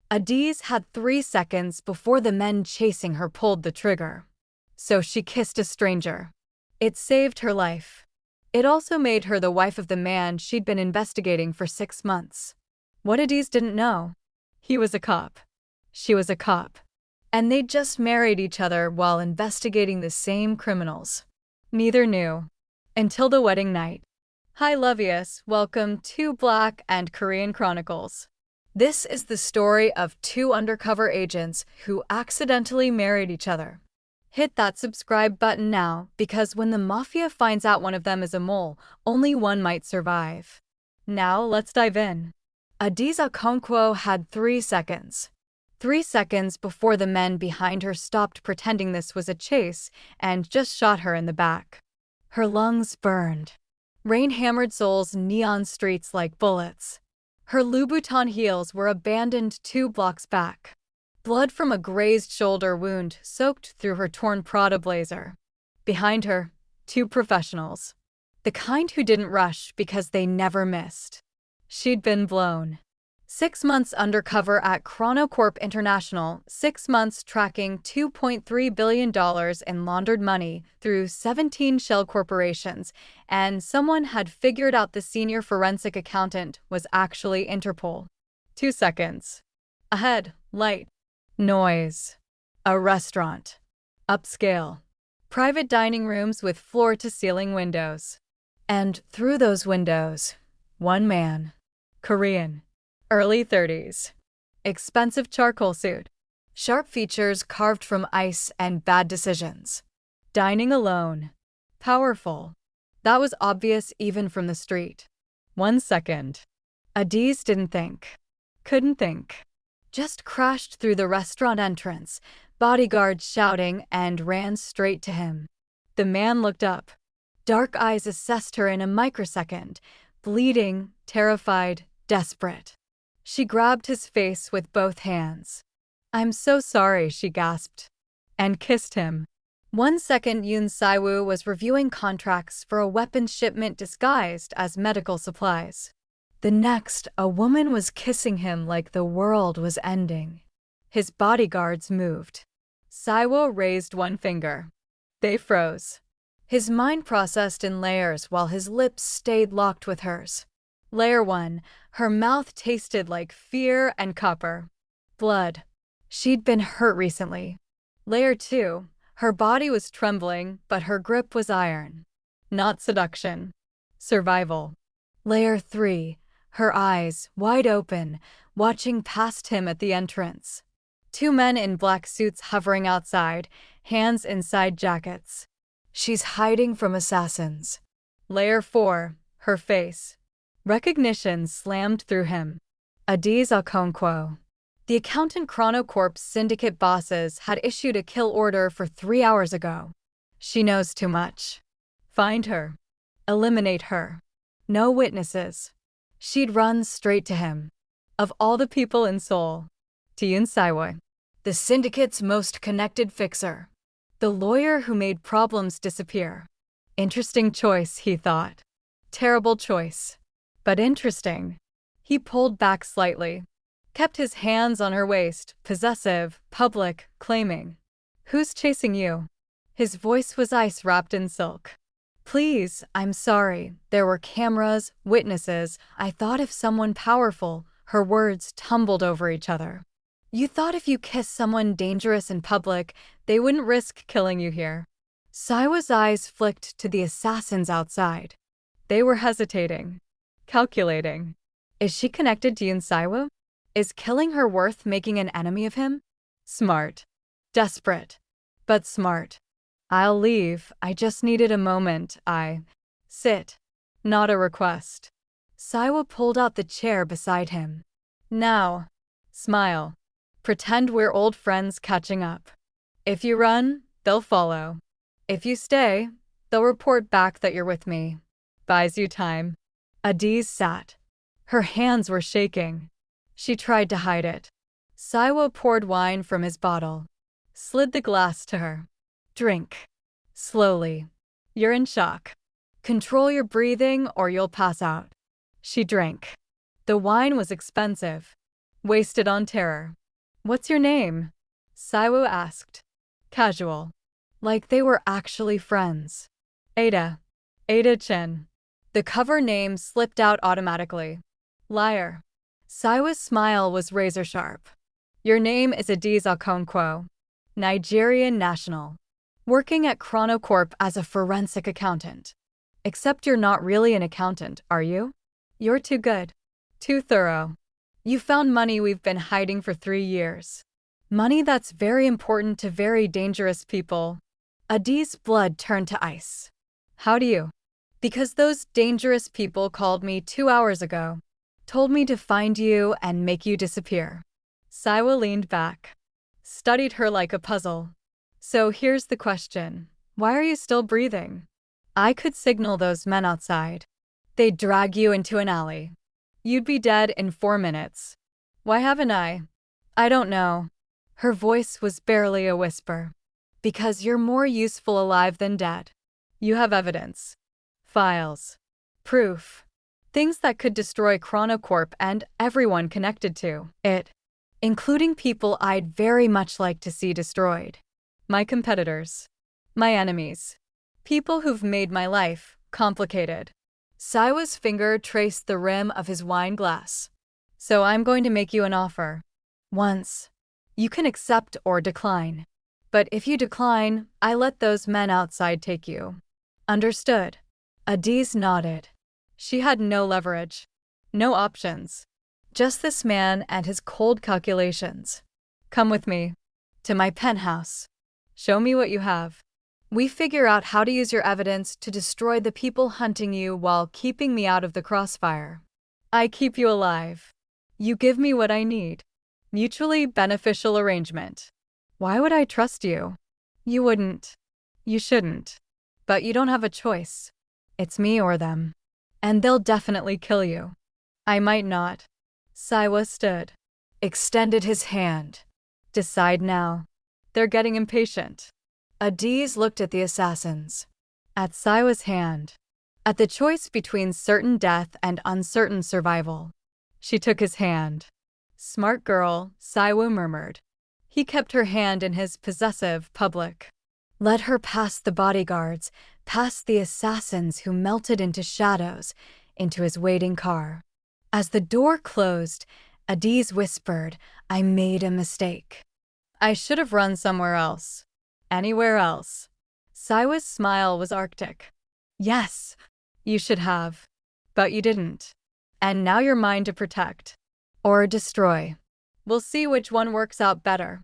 Adaeze had 3 seconds before the men chasing her pulled the trigger. So she kissed a stranger. It saved her life. It also made her the wife of the man she'd been investigating for 6 months. What Adaeze didn't know? He was a cop. She was a cop. And they'd just married each other while investigating the same criminals. Neither knew. Until the wedding night. Hi Lovius, welcome to Black and Korean Chronicles. This is the story of 2 undercover agents who accidentally married each other. Hit that subscribe button now, because when the mafia finds out one of them is a mole, only one might survive. Now let's dive in. Adaeze Okafor had 3 seconds. 3 seconds before the men behind her stopped pretending this was a chase and just shot her in the back. Her lungs burned. Rain hammered Seoul's neon streets like bullets. Her Louboutin heels were abandoned 2 blocks back. Blood from a grazed shoulder wound soaked through her torn Prada blazer. Behind her, 2 professionals. The kind who didn't rush because they never missed. She'd been blown. 6 months undercover at Chrono Corp International, 6 months tracking $2.3 billion in laundered money through 17 shell corporations, and someone had figured out the senior forensic accountant was actually Interpol. 2 seconds. Ahead, light. Noise. A restaurant. Upscale. Private dining rooms with floor-to-ceiling windows. And through those windows, one man. Korean. Early 30s. Expensive charcoal suit. Sharp features carved from ice and bad decisions. Dining alone. Powerful. That was obvious even from the street. 1 second. Adaeze didn't think. Couldn't think. Just crashed through the restaurant entrance, bodyguards shouting, and ran straight to him. The man looked up. Dark eyes assessed her in a microsecond, bleeding, terrified, desperate. She grabbed his face with both hands. "I'm so sorry," she gasped. And kissed him. 1 second, Yoon Saiwoo was reviewing contracts for a weapons shipment disguised as medical supplies. The next, a woman was kissing him like the world was ending. His bodyguards moved. Saiwoo raised 1 finger. They froze. His mind processed in layers while his lips stayed locked with hers. Layer 1, her mouth tasted like fear and copper. Blood. She'd been hurt recently. Layer 2, her body was trembling, but her grip was iron. Not seduction. Survival. Layer 3, her eyes, wide open, watching past him at the entrance. 2 men in black suits hovering outside, hands inside jackets. She's hiding from assassins. Layer 4, her face. Recognition slammed through him. Adaeze Okafor. The accountant Chrono Corp's syndicate bosses had issued a kill order for 3 hours ago. She knows too much. Find her. Eliminate her. No witnesses. She'd run straight to him. Of all the people in Seoul. To Yoon Saiwoo. The syndicate's most connected fixer. The lawyer who made problems disappear. Interesting choice, he thought. Terrible choice. But interesting. He pulled back slightly. Kept his hands on her waist, possessive, public, claiming. "Who's chasing you?" His voice was ice wrapped in silk. "Please, I'm sorry. There were cameras, witnesses. I thought if someone powerful." Her words tumbled over each other. "You thought if you kissed someone dangerous in public, they wouldn't risk killing you here." Saiwoo's eyes flicked to the assassins outside. They were hesitating. Calculating. Is she connected to Yoon Saiwoo? Is killing her worth making an enemy of him? Smart. Desperate. But smart. "I'll leave. I just needed a moment. Sit. Not a request." Saiwoo pulled out the chair beside him. "Now. Smile. Pretend we're old friends catching up. If you run, they'll follow. If you stay, they'll report back that you're with me. Buys you time." Adaeze sat. Her hands were shaking. She tried to hide it. Saiwoo poured wine from his bottle. Slid the glass to her. "Drink. Slowly. You're in shock. Control your breathing or you'll pass out." She drank. The wine was expensive. wasted on terror. What's your name? Saiwoo asked. Casual. Like they were actually friends. Ada. Ada Chen. The cover name slipped out automatically. Liar. Saiwoo's smile was razor-sharp. Your name is Adaeze Okafor, Nigerian national. Working at Chronocorp as a forensic accountant. Except you're not really an accountant, are you? You're too good. Too thorough. You found money we've been hiding for 3 years. Money that's very important to very dangerous people. Adaeze's blood turned to ice. How do you? Because those dangerous people called me 2 hours ago. Told me to find you and make you disappear. Saiwoo leaned back. Studied her like a puzzle. So here's the question. Why are you still breathing? I could signal those men outside. They'd drag you into an alley. You'd be dead in 4 minutes. Why haven't I? I don't know. Her voice was barely a whisper. Because you're more useful alive than dead. You have evidence. Files. Proof. Things that could destroy Chronocorp and everyone connected to it. Including people I'd very much like to see destroyed. My competitors. My enemies. People who've made my life complicated. Saiwoo's finger traced the rim of his wine glass. So I'm going to make you an offer. Once. You can accept or decline. But if you decline, I let those men outside take you. Understood? Adaeze nodded. She had no leverage. No options. Just this man and his cold calculations. Come with me. To my penthouse. Show me what you have. We figure out how to use your evidence to destroy the people hunting you while keeping me out of the crossfire. I keep you alive. You give me what I need. Mutually beneficial arrangement. Why would I trust you? You wouldn't. You shouldn't. But you don't have a choice. It's me or them. And they'll definitely kill you. I might not. Saiwoo stood. Extended his hand. Decide now. They're getting impatient. Adaeze looked at the assassins. At Saiwoo's hand. At the choice between certain death and uncertain survival. She took his hand. Smart girl, Saiwoo murmured. He kept her hand in his possessive public. Led her past the bodyguards, past the assassins who melted into shadows, into his waiting car. As the door closed, Adaeze whispered, I made a mistake. I should have run somewhere else. Anywhere else. Saiwoo's smile was arctic. Yes, you should have. But you didn't. And now you're mine to protect. Or destroy. We'll see which one works out better.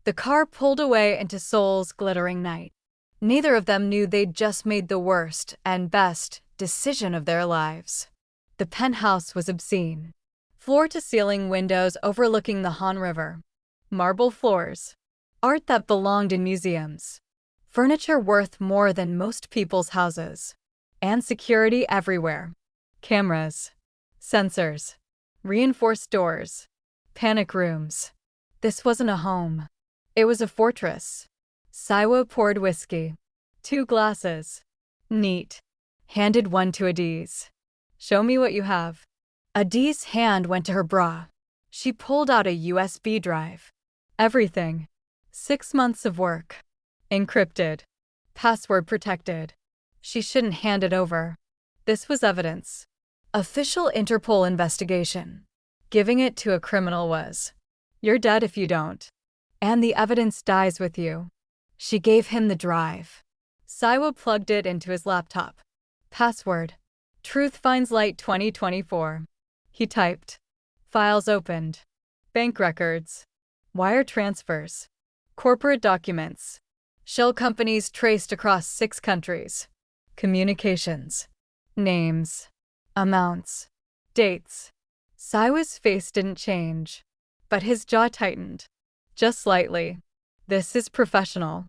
The car pulled away into Seoul's glittering night. Neither of them knew they'd just made the worst and best decision of their lives. The penthouse was obscene. Floor-to-ceiling windows overlooking the Han River. Marble floors. Art that belonged in museums. Furniture worth more than most people's houses. And security everywhere. Cameras. Sensors. Reinforced doors. Panic rooms. This wasn't a home. It was a fortress. Saiwoo poured whiskey. 2 glasses. Neat. Handed one to Adaeze. Show me what you have. Adaeze's hand went to her bra. She pulled out a USB drive. Everything. 6 months of work. Encrypted. Password protected. She shouldn't hand it over. This was evidence. Official Interpol investigation. Giving it to a criminal was. You're dead if you don't. And the evidence dies with you. She gave him the drive. Saiwoo plugged it into his laptop. Password. Truth Finds Light 2024. He typed. Files opened. Bank records. Wire transfers. Corporate documents. Shell companies traced across 6 countries. Communications. Names. Amounts. Dates. Saiwoo's face didn't change. But his jaw tightened. Just slightly. This is professional.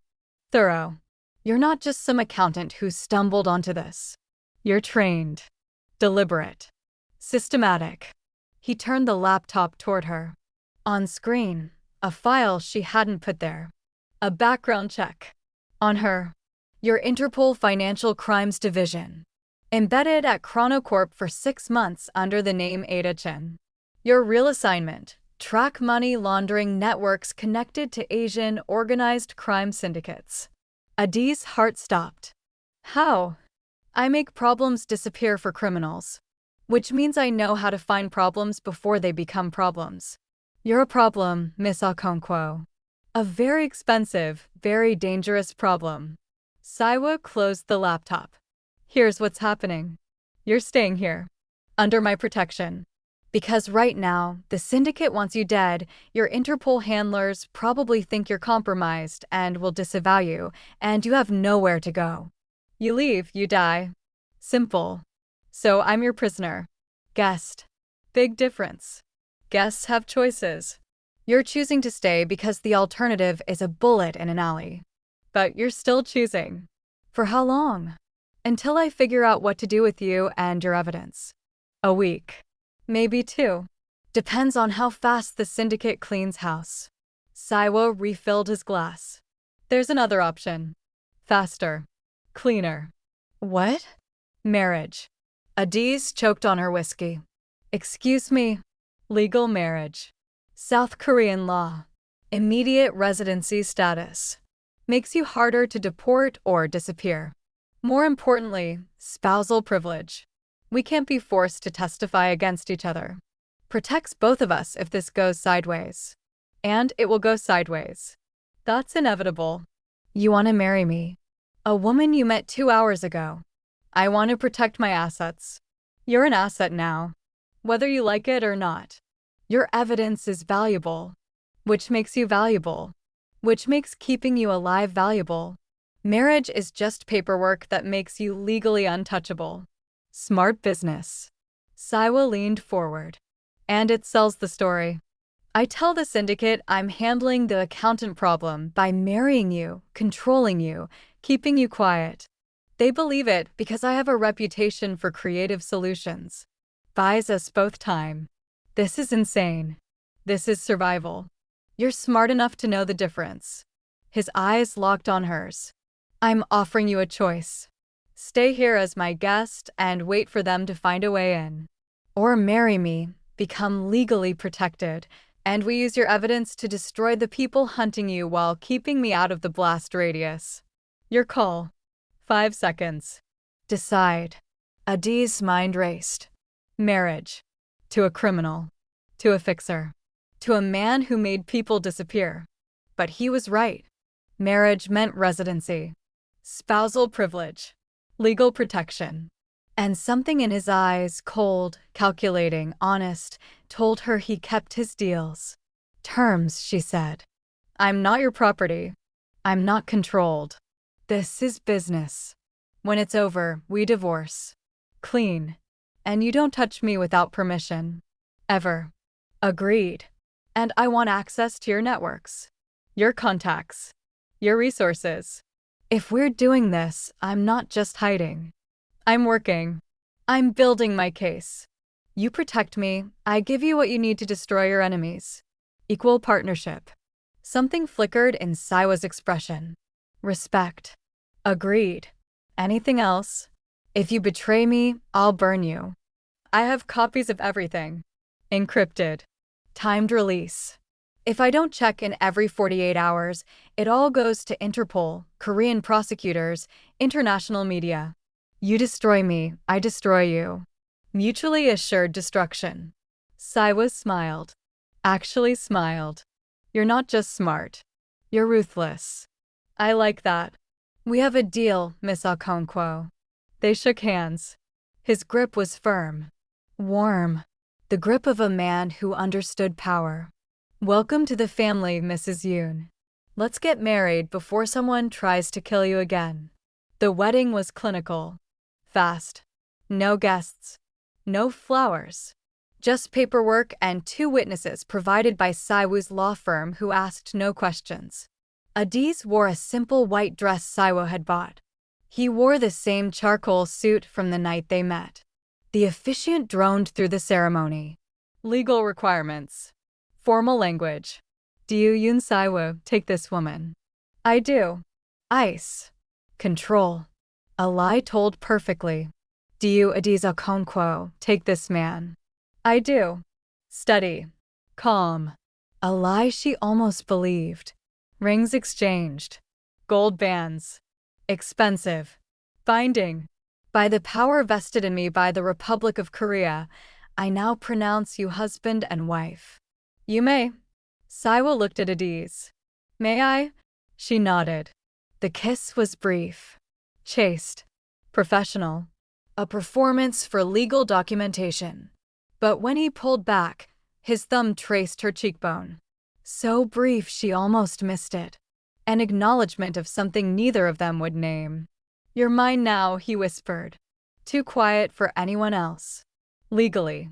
Thorough. You're not just some accountant who stumbled onto this. You're trained. Deliberate. Systematic. He turned the laptop toward her. On screen, a file she hadn't put there. A background check. On her. Your Interpol Financial Crimes Division. Embedded at Chronocorp for 6 months under the name Ada Chen. Your real assignment, track money laundering networks connected to Asian organized crime syndicates. Adaeze's heart stopped. How? I make problems disappear for criminals. Which means I know how to find problems before they become problems. You're a problem, Miss Okonkwo. A very expensive, very dangerous problem. Saiwa closed the laptop. Here's what's happening. You're staying here. Under my protection. Because right now, the syndicate wants you dead, your Interpol handlers probably think you're compromised and will disavow you, and you have nowhere to go. You leave, you die. Simple. So I'm your prisoner. Guest. Big difference. Guests have choices. You're choosing to stay because the alternative is a bullet in an alley. But you're still choosing. For how long? Until I figure out what to do with you and your evidence. A week. Maybe 2. Depends on how fast the syndicate cleans house. Saiwa refilled his glass. There's another option. Faster. Cleaner. What? Marriage. Adaeze choked on her whiskey. Excuse me. Legal marriage. South Korean law. Immediate residency status. Makes you harder to deport or disappear. More importantly, spousal privilege. We can't be forced to testify against each other. Protects both of us if this goes sideways. And it will go sideways. That's inevitable. You want to marry me. A woman you met 2 hours ago. I want to protect my assets. You're an asset now. Whether you like it or not. Your evidence is valuable. Which makes you valuable. Which makes keeping you alive valuable. Marriage is just paperwork that makes you legally untouchable. Smart business. Saiwa leaned forward. And it sells the story. I tell the syndicate I'm handling the accountant problem by marrying you, controlling you, keeping you quiet. They believe it because I have a reputation for creative solutions. Buys us both time. This is insane. This is survival. You're smart enough to know the difference. His eyes locked on hers. I'm offering you a choice. Stay here as my guest and wait for them to find a way in. Or marry me, become legally protected, and we use your evidence to destroy the people hunting you while keeping me out of the blast radius. Your call. 5 seconds. Decide. Adaeze's mind raced. Marriage. To a criminal. To a fixer. To a man who made people disappear. But he was right. Marriage meant residency. Spousal privilege. Legal protection. And something in his eyes, cold, calculating, honest, told her he kept his deals. Terms, she said. I'm not your property. I'm not controlled. This is business. When it's over, we divorce. Clean. And you don't touch me without permission. Ever. Agreed. And I want access to your networks. Your contacts. Your resources. If we're doing this, I'm not just hiding. I'm working. I'm building my case. You protect me, I give you what you need to destroy your enemies. Equal partnership. Something flickered in Saiwa's expression. Respect. Agreed. Anything else? If you betray me, I'll burn you. I have copies of everything. Encrypted. Timed release. If I don't check in every 48 hours, it all goes to Interpol, Korean prosecutors, international media. You destroy me, I destroy you. Mutually assured destruction. Saiwa smiled. Actually smiled. You're not just smart. You're ruthless. I like that. We have a deal, Miss Okonkwo. They shook hands. His grip was firm. Warm. The grip of a man who understood power. Welcome to the family, Mrs. Yoon. Let's get married before someone tries to kill you again. The wedding was clinical. Fast. No guests. No flowers. Just paperwork and 2 witnesses provided by Saiwa's law firm who asked no questions. Adaeze wore a simple white dress Saiwa had bought. He wore the same charcoal suit from the night they met. The officiant droned through the ceremony. Legal requirements. Formal language. Do you, Yoon Saiwa, take this woman? I do. Ice. Control. A lie told perfectly. Do you, Adaeze Okafor, take this man? I do. Study. Calm. A lie she almost believed. Rings exchanged. Gold bands. Expensive. Binding. By the power vested in me by the Republic of Korea, I now pronounce you husband and wife. You may. Saiwa looked at Adaeze. May I? She nodded. The kiss was brief. Chaste. Professional. A performance for legal documentation. But when he pulled back, his thumb traced her cheekbone. So brief she almost missed it. An acknowledgement of something neither of them would name. You're mine now, he whispered. Too quiet for anyone else. Legally.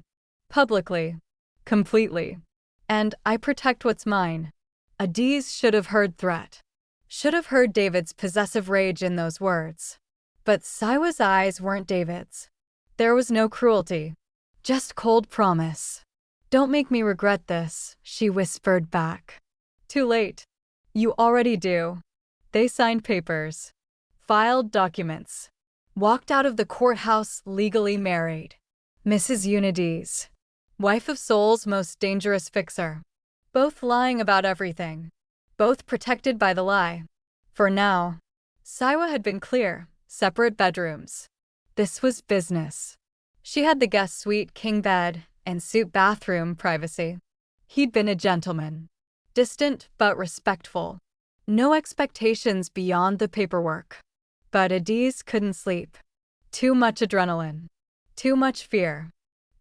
Publicly. Completely. And I protect what's mine. Adaeze should have heard threat. Should have heard David's possessive rage in those words. But Saiwa's eyes weren't David's. There was no cruelty. Just cold promise. Don't make me regret this, she whispered back. Too late. You already do. They signed papers. Filed documents. Walked out of the courthouse legally married. Mrs. Adaeze. Wife of Seoul's most dangerous fixer. Both lying about everything. Both protected by the lie. For now. Saiwa had been clear. Separate bedrooms. This was business. She had the guest suite king bed and suite bathroom privacy. He'd been a gentleman. Distant but respectful. No expectations beyond the paperwork. But Adaeze couldn't sleep. Too much adrenaline. Too much fear.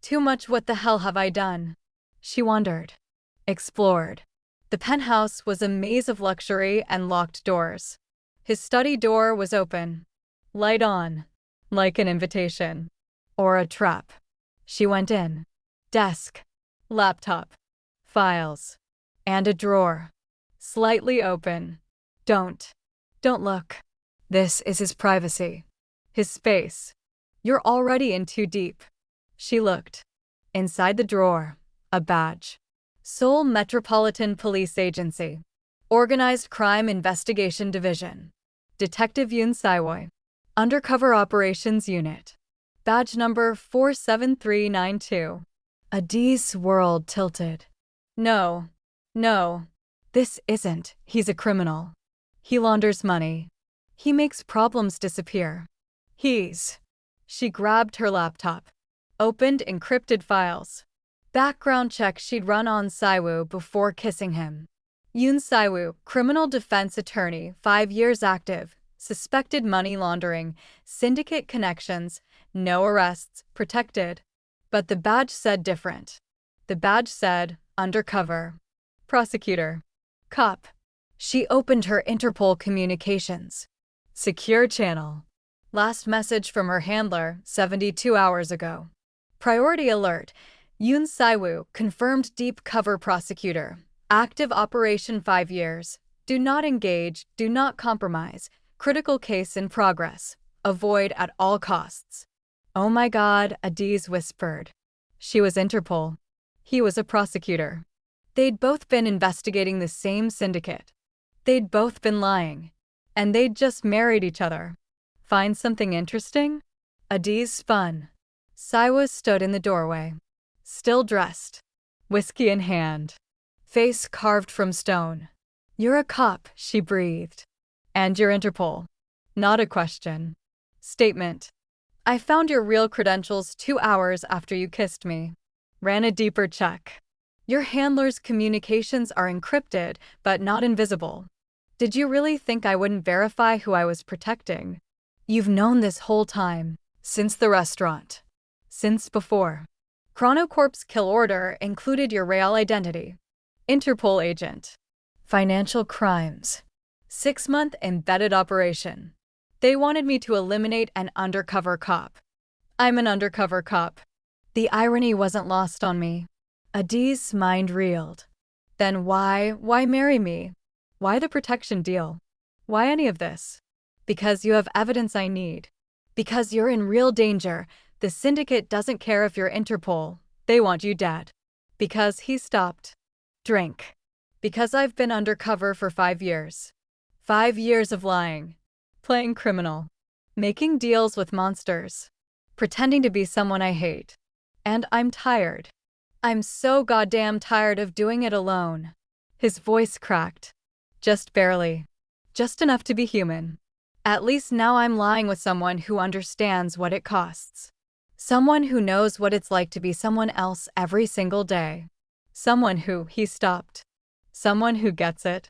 Too much what the hell have I done? She wondered. Explored. The penthouse was a maze of luxury and locked doors. His study door was open. Light on. Like an invitation. Or a trap. She went in. Desk. Laptop. Files. And a drawer. Slightly open. Don't look. This is his privacy. His space. You're already in too deep. She looked. Inside the drawer. A badge. Seoul Metropolitan Police Agency. Organized Crime Investigation Division. Detective Yoon Saiwoy. Undercover Operations Unit. Badge number 47392. Adaeze's world tilted. No. This isn't. He's a criminal. He launders money. He makes problems disappear. She grabbed her laptop. Opened encrypted files. Background check she'd run on Saiwoo before kissing him. Yoon Saiwoo, criminal defense attorney, 5 years active, suspected money laundering, syndicate connections, no arrests, protected. But the badge said different. The badge said, undercover. Prosecutor. Cop. She opened her Interpol communications. Secure channel. Last message from her handler, 72 hours ago. Priority alert. Yoon Saiwoo, confirmed deep cover prosecutor. Active operation 5 years. Do not engage, do not compromise. Critical case in progress. Avoid at all costs. Oh my God, Adaeze whispered. She was Interpol. He was a prosecutor. They'd both been investigating the same syndicate. They'd both been lying. And they'd just married each other. Find something interesting? Adaeze spun. Saiwa stood in the doorway. Still dressed. Whiskey in hand. Face carved from stone. You're a cop, she breathed. And you're Interpol. Not a question. Statement. I found your real credentials 2 hours after you kissed me. Ran a deeper check. Your handler's communications are encrypted, but not invisible. Did you really think I wouldn't verify who I was protecting? You've known this whole time. Since the restaurant. Since before. Chronocorp's kill order included your real identity. Interpol agent. Financial crimes. 6-month embedded operation. They wanted me to eliminate an undercover cop. I'm an undercover cop. The irony wasn't lost on me. Adaeze's mind reeled. Then why marry me? Why the protection deal? Why any of this? Because you have evidence I need. Because you're in real danger. The syndicate doesn't care if you're Interpol. They want you dead. Because he stopped. Drink. Because I've been undercover for 5 years. 5 years of lying. Playing criminal. Making deals with monsters. Pretending to be someone I hate. And I'm tired. I'm so goddamn tired of doing it alone. His voice cracked. Just barely. Just enough to be human. At least now I'm lying with someone who understands what it costs. Someone who knows what it's like to be someone else every single day. Someone who, he stopped. Someone who gets it.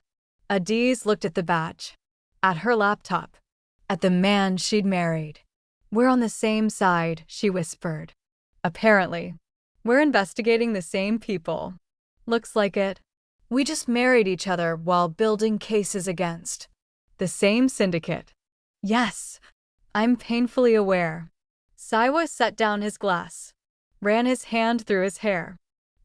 Adaeze looked at the badge. At her laptop. At the man she'd married. We're on the same side, she whispered. Apparently. We're investigating the same people. Looks like it. We just married each other while building cases against the same syndicate. Yes. I'm painfully aware. Saiwa set down his glass. Ran his hand through his hair.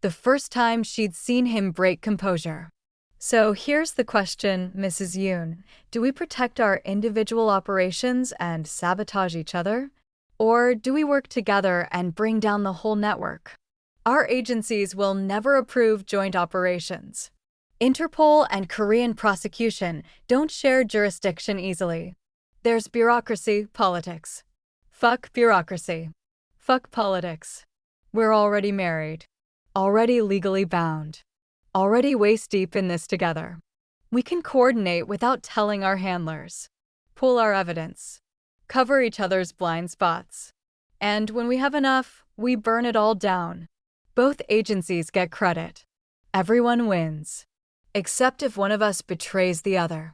The first time she'd seen him break composure. So here's the question, Mrs. Yoon. Do we protect our individual operations and sabotage each other? Or do we work together and bring down the whole network? Our agencies will never approve joint operations. Interpol and Korean prosecution don't share jurisdiction easily. There's bureaucracy, politics. Fuck bureaucracy. Fuck politics. We're already married. Already legally bound. Already waist-deep in this together. We can coordinate without telling our handlers. Pool our evidence. Cover each other's blind spots. And when we have enough, we burn it all down. Both agencies get credit. Everyone wins. Except if one of us betrays the other.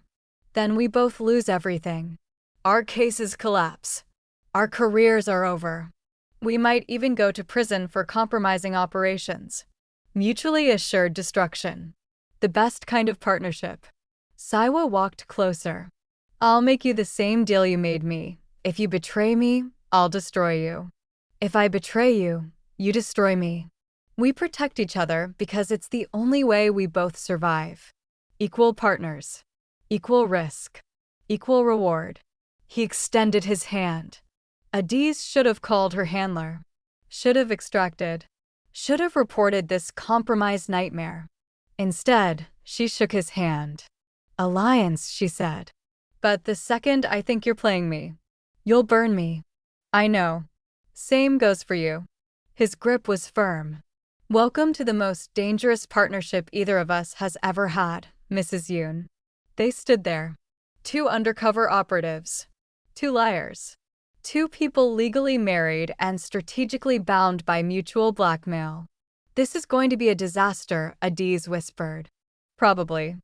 Then we both lose everything. Our cases collapse. Our careers are over. We might even go to prison for compromising operations. Mutually assured destruction. The best kind of partnership. Saiwa walked closer. I'll make you the same deal you made me. If you betray me, I'll destroy you. If I betray you, you destroy me. We protect each other because it's the only way we both survive. Equal partners. Equal risk. Equal reward. He extended his hand. Adaeze should have called her handler. Should have extracted. Should have reported this compromised nightmare. Instead, she shook his hand. Alliance, she said. But the second I think you're playing me, you'll burn me. I know. Same goes for you. His grip was firm. Welcome to the most dangerous partnership either of us has ever had, Mrs. Yoon. They stood there. Two undercover operatives. Two liars. Two people legally married and strategically bound by mutual blackmail. This is going to be a disaster, Adaeze whispered. Probably.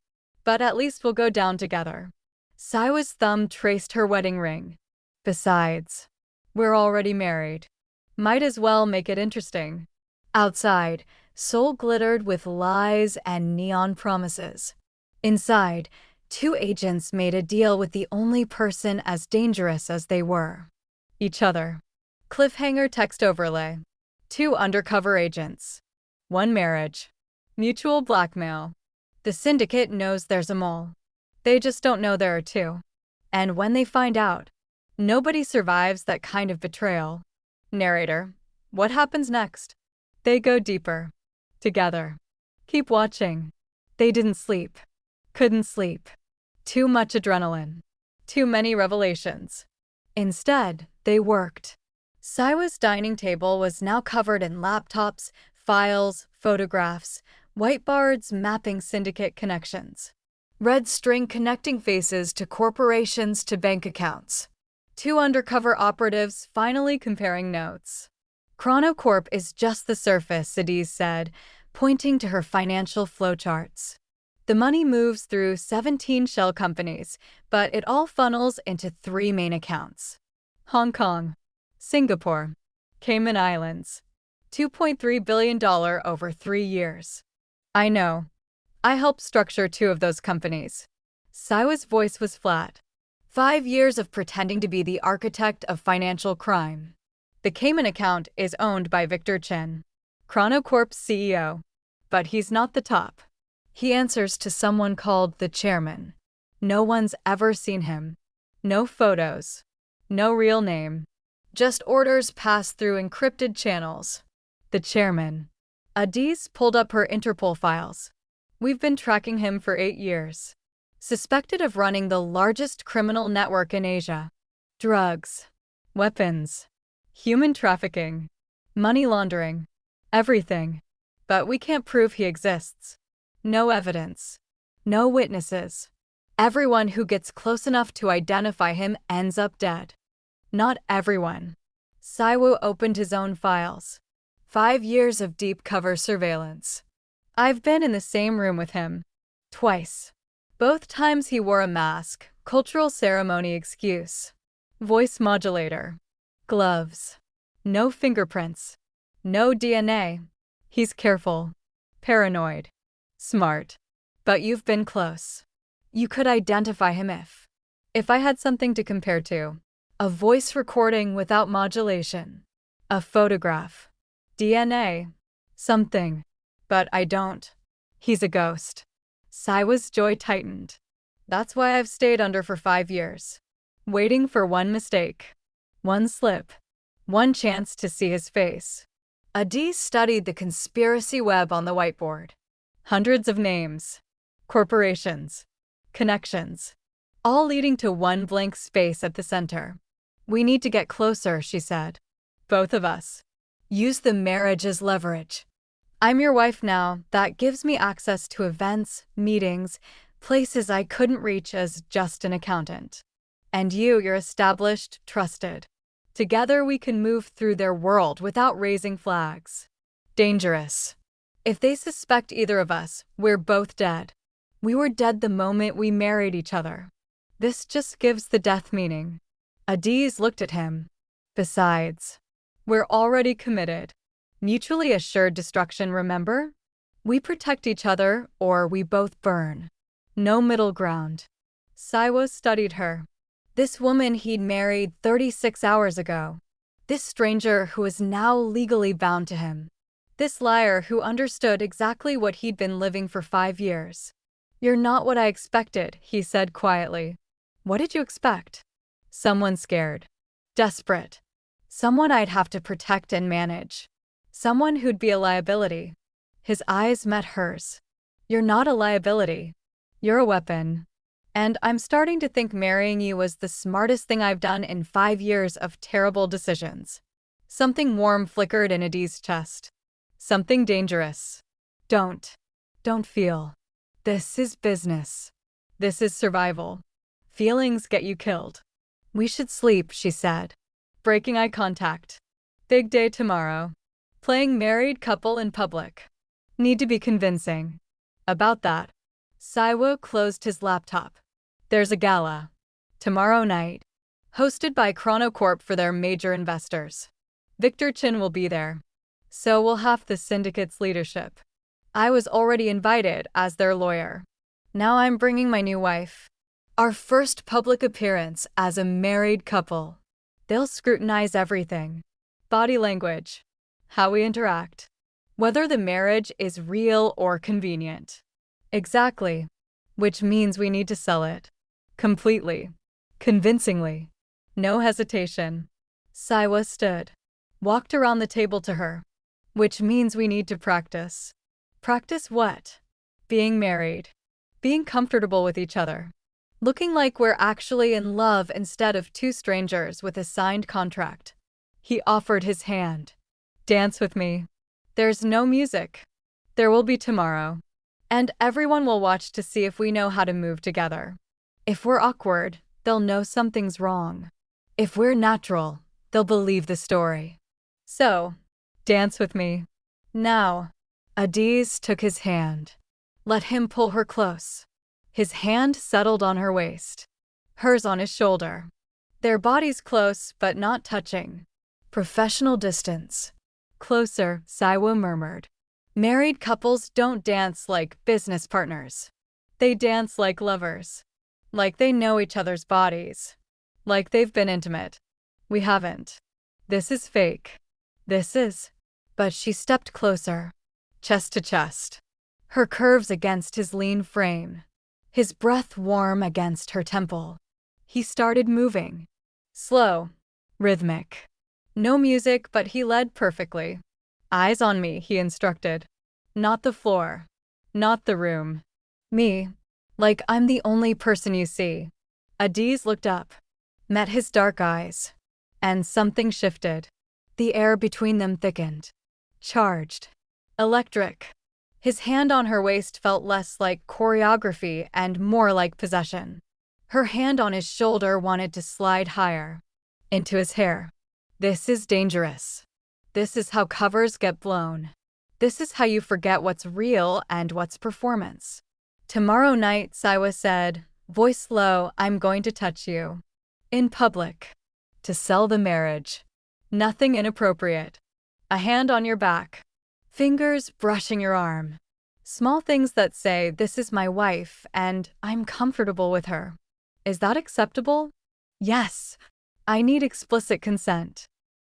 But at least we'll go down together. Saiwa's thumb traced her wedding ring. Besides, we're already married. Might as well make it interesting. Outside, Seoul glittered with lies and neon promises. Inside, two agents made a deal with the only person as dangerous as they were. Each other. Cliffhanger text overlay. Two undercover agents. One marriage. Mutual blackmail. The syndicate knows there's a mole. They just don't know there are two. And when they find out, nobody survives that kind of betrayal. Narrator. What happens next? They go deeper. Together. Keep watching. They didn't sleep. Couldn't sleep. Too much adrenaline. Too many revelations. Instead, they worked. Saiwa's dining table was now covered in laptops, files, photographs, whiteboards mapping syndicate connections. Red string connecting faces to corporations to bank accounts. Two undercover operatives finally comparing notes. Chronocorp is just the surface, Adaeze said, pointing to her financial flowcharts. The money moves through 17 shell companies, but it all funnels into 3 main accounts. Hong Kong, Singapore, Cayman Islands. $2.3 billion over 3 years. I know. I helped structure 2 of those companies. Saiwa's voice was flat. 5 years of pretending to be the architect of financial crime. The Cayman account is owned by Victor Chen, Chronocorp's CEO. But he's not the top. He answers to someone called the chairman. No one's ever seen him. No photos. No real name. Just orders passed through encrypted channels. The chairman. Adaeze pulled up her Interpol files. We've been tracking him for 8 years. Suspected of running the largest criminal network in Asia. Drugs. Weapons. Human trafficking. Money laundering. Everything. but we can't prove he exists. No evidence. No witnesses. Everyone who gets close enough to identify him ends up dead. Not everyone. Saiwoo opened his own files. 5 years of deep cover surveillance. I've been in the same room with him. Twice. Both times he wore a mask, cultural ceremony excuse. Voice modulator. Gloves. No fingerprints. No DNA. He's careful. Paranoid. Smart. But you've been close. You could identify him if I had something to compare to. A voice recording without modulation. A photograph. DNA. Something. But I don't. He's a ghost. Saiwa's jaw tightened. That's why I've stayed under for 5 years. Waiting for one mistake. One slip. One chance to see his face. Adaeze studied the conspiracy web on the whiteboard. Hundreds of names. Corporations. Connections. All leading to one blank space at the center. We need to get closer, she said. Both of us. Use the marriage as leverage. I'm your wife now. That gives me access to events, meetings, places I couldn't reach as just an accountant. And you're established, trusted. Together we can move through their world without raising flags. Dangerous. If they suspect either of us, we're both dead. We were dead the moment we married each other. This just gives the death meaning. Adaeze looked at him. Besides, we're already committed. Mutually assured destruction, remember? We protect each other, or we both burn. No middle ground. Saiwoo studied her. This woman he'd married 36 hours ago. This stranger who was now legally bound to him. This liar who understood exactly what he'd been living for 5 years. You're not what I expected, he said quietly. What did you expect? Someone scared. Desperate. Someone I'd have to protect and manage. Someone who'd be a liability. His eyes met hers. You're not a liability. You're a weapon. And I'm starting to think marrying you was the smartest thing I've done in 5 years of terrible decisions. Something warm flickered in Adaeze's chest. Something dangerous. Don't feel. This is business. This is survival. Feelings get you killed. We should sleep, she said. Breaking eye contact. Big day tomorrow. Playing married couple in public. Need to be convincing. About that. Saiwoo closed his laptop. There's a gala. Tomorrow night. Hosted by Chrono Corp for their major investors. Victor Chin will be there. So will half the syndicate's leadership. I was already invited as their lawyer. Now I'm bringing my new wife. Our first public appearance as a married couple. They'll scrutinize everything. Body language. How we interact. Whether the marriage is real or convenient. Exactly. Which means we need to sell it. Completely. Convincingly. No hesitation. Saiwoo stood. Walked around the table to her. Which means we need to practice. Practice what? Being married. Being comfortable with each other. Looking like we're actually in love instead of two strangers with a signed contract. He offered his hand. Dance with me. There's no music. There will be tomorrow. And everyone will watch to see if we know how to move together. If we're awkward, they'll know something's wrong. If we're natural, they'll believe the story. So, dance with me. Now. Adaeze took his hand. Let him pull her close. His hand settled on her waist. Hers on his shoulder. Their bodies close but not touching. Professional distance. Closer, Saiwoo murmured. Married couples don't dance like business partners. They dance like lovers. Like they know each other's bodies. Like they've been intimate. We haven't. This is fake. This is. But she stepped closer. Chest to chest. Her curves against his lean frame. His breath warm against her temple. He started moving. Slow. Rhythmic. No music, but he led perfectly. Eyes on me, he instructed. Not the floor. Not the room. Me. Like I'm the only person you see. Adaeze looked up. Met his dark eyes. And something shifted. The air between them thickened. Charged. Electric. His hand on her waist felt less like choreography and more like possession. Her hand on his shoulder wanted to slide higher. Into his hair. This is dangerous. This is how covers get blown. This is how you forget what's real and what's performance. Tomorrow night, Siwa said, voice low, I'm going to touch you. In public. To sell the marriage. Nothing inappropriate. A hand on your back. Fingers brushing your arm. Small things that say, this is my wife, and I'm comfortable with her. Is that acceptable? Yes. I need explicit consent.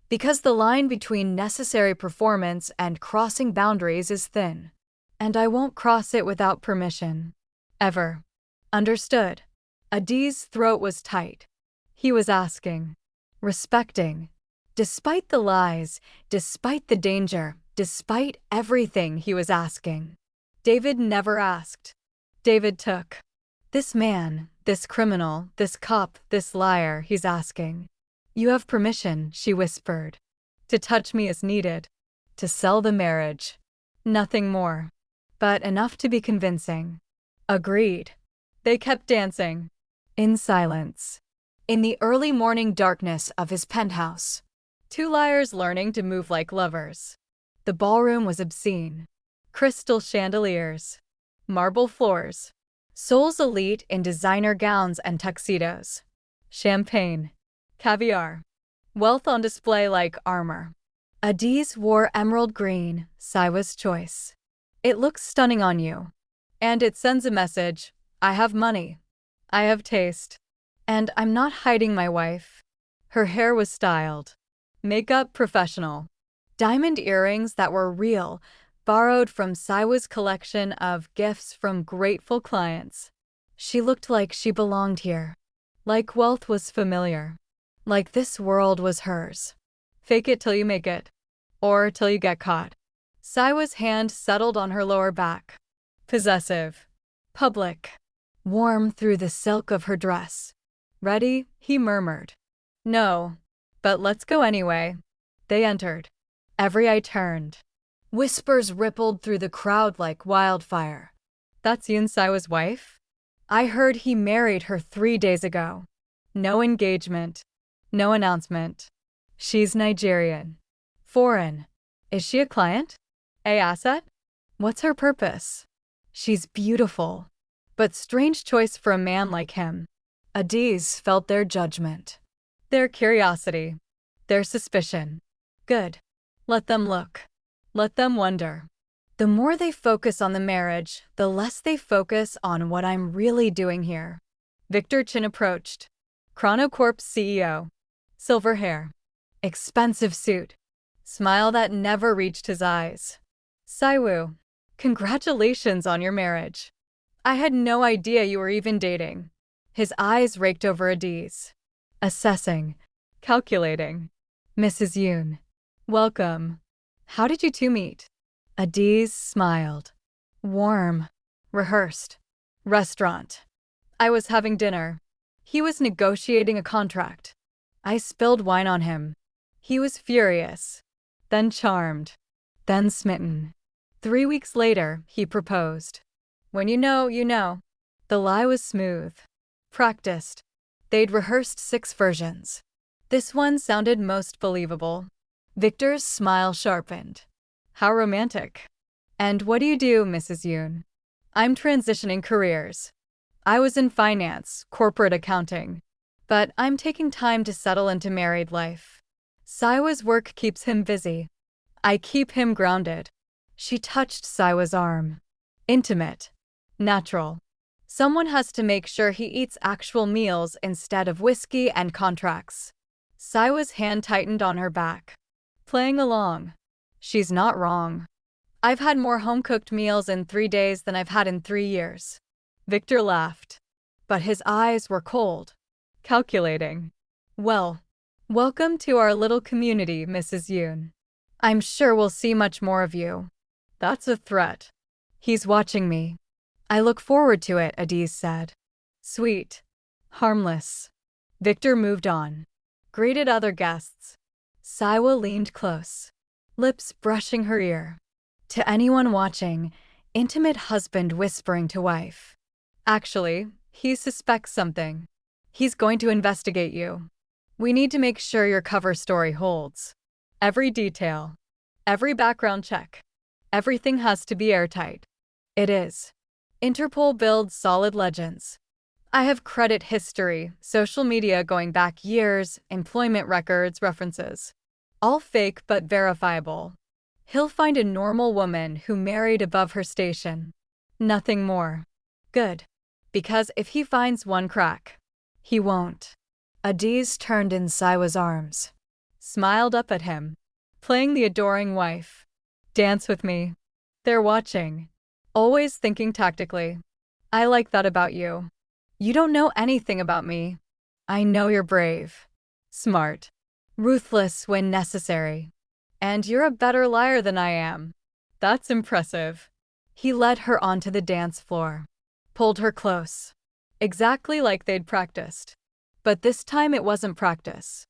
Because the line between necessary performance and crossing boundaries is thin. And I won't cross it without permission. Ever. Understood. Adaeze's throat was tight. He was asking. Respecting. Despite the lies, despite the danger, despite everything he was asking. David never asked. David took. This man, this criminal, this cop, this liar, he's asking. You have permission, she whispered. To touch me as needed. To sell the marriage. Nothing more. But enough to be convincing. Agreed. They kept dancing. In silence. In the early morning darkness of his penthouse. Two liars learning to move like lovers. The ballroom was obscene. Crystal chandeliers. Marble floors. Souls elite in designer gowns and tuxedos. Champagne. Caviar. Wealth on display like armor. Adaeze wore emerald green, Siwa's choice. It looks stunning on you. And it sends a message, I have money. I have taste. And I'm not hiding my wife. Her hair was styled. Makeup professional. Diamond earrings that were real, borrowed from Siwa's collection of gifts from grateful clients. She looked like she belonged here. Like wealth was familiar. Like this world was hers. Fake it till you make it. Or till you get caught. Siwa's hand settled on her lower back. Possessive. Public. Warm through the silk of her dress. Ready? He murmured. No. But let's go anyway. They entered. Every eye turned. Whispers rippled through the crowd like wildfire. That's Yoon Siwa's wife? I heard he married her 3 days ago. No engagement. No announcement. She's Nigerian. Foreign. Is she a client? A asset? What's her purpose? She's beautiful. But strange choice for a man like him. Adaeze felt their judgment. Their curiosity. Their suspicion. Good. Let them look. Let them wonder. The more they focus on the marriage, the less they focus on what I'm really doing here. Victor Chin approached. Chronocorp's CEO. Silver hair. Expensive suit. Smile that never reached his eyes. Siwu, congratulations on your marriage. I had no idea you were even dating. His eyes raked over Adaeze. Assessing. Calculating. Mrs. Yoon. Welcome. How did you two meet? Adaeze smiled. Warm. Rehearsed. Restaurant. I was having dinner. He was negotiating a contract. I spilled wine on him. He was furious. Then charmed. Then smitten. 3 weeks later, he proposed. When you know, you know. The lie was smooth. Practiced. They'd rehearsed 6 versions. This one sounded most believable. Victor's smile sharpened. How romantic. And what do you do, Mrs. Yoon? I'm transitioning careers. I was in finance, corporate accounting. But I'm taking time to settle into married life. Siwa's work keeps him busy. I keep him grounded. She touched Siwa's arm. Intimate. Natural. Someone has to make sure he eats actual meals instead of whiskey and contracts. Siwa's hand tightened on her back. Playing along. She's not wrong. I've had more home-cooked meals in 3 days than I've had in 3 years. Victor laughed. But his eyes were cold. Calculating. Well, welcome to our little community, Mrs. Yoon. I'm sure we'll see much more of you. That's a threat. He's watching me. I look forward to it, Adaeze said. Sweet. Harmless. Victor moved on. Greeted other guests. Siwa leaned close. Lips brushing her ear. To anyone watching, intimate husband whispering to wife. Actually, he suspects something. He's going to investigate you. We need to make sure your cover story holds. Every detail, every background check, everything has to be airtight. It is. Interpol builds solid legends. I have credit history, social media going back years, employment records, references. All fake but verifiable. He'll find a normal woman who married above her station. Nothing more. Good. Because if he finds one crack, he won't. Adaeze turned in Saiwa's arms. Smiled up at him. Playing the adoring wife. Dance with me. They're watching. Always thinking tactically. I like that about you. You don't know anything about me. I know you're brave. Smart. Ruthless when necessary. And you're a better liar than I am. That's impressive. He led her onto the dance floor. Pulled her close. Exactly like they'd practiced. But this time it wasn't practice.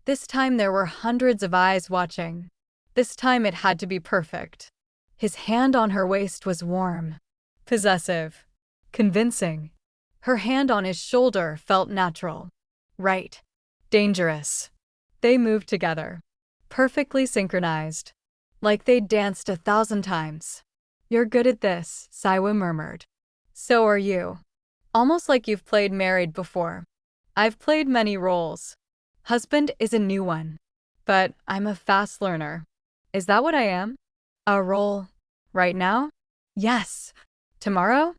This time there were hundreds of eyes watching. This time it had to be perfect. His hand on her waist was warm. Possessive. Convincing. Her hand on his shoulder felt natural. Right. Dangerous. They moved together. Perfectly synchronized. Like they'd danced 1,000 times. You're good at this, Saiwa murmured. So are you. Almost like you've played married before. I've played many roles. Husband is a new one. But I'm a fast learner. Is that what I am? A role. Right now? Yes. Tomorrow?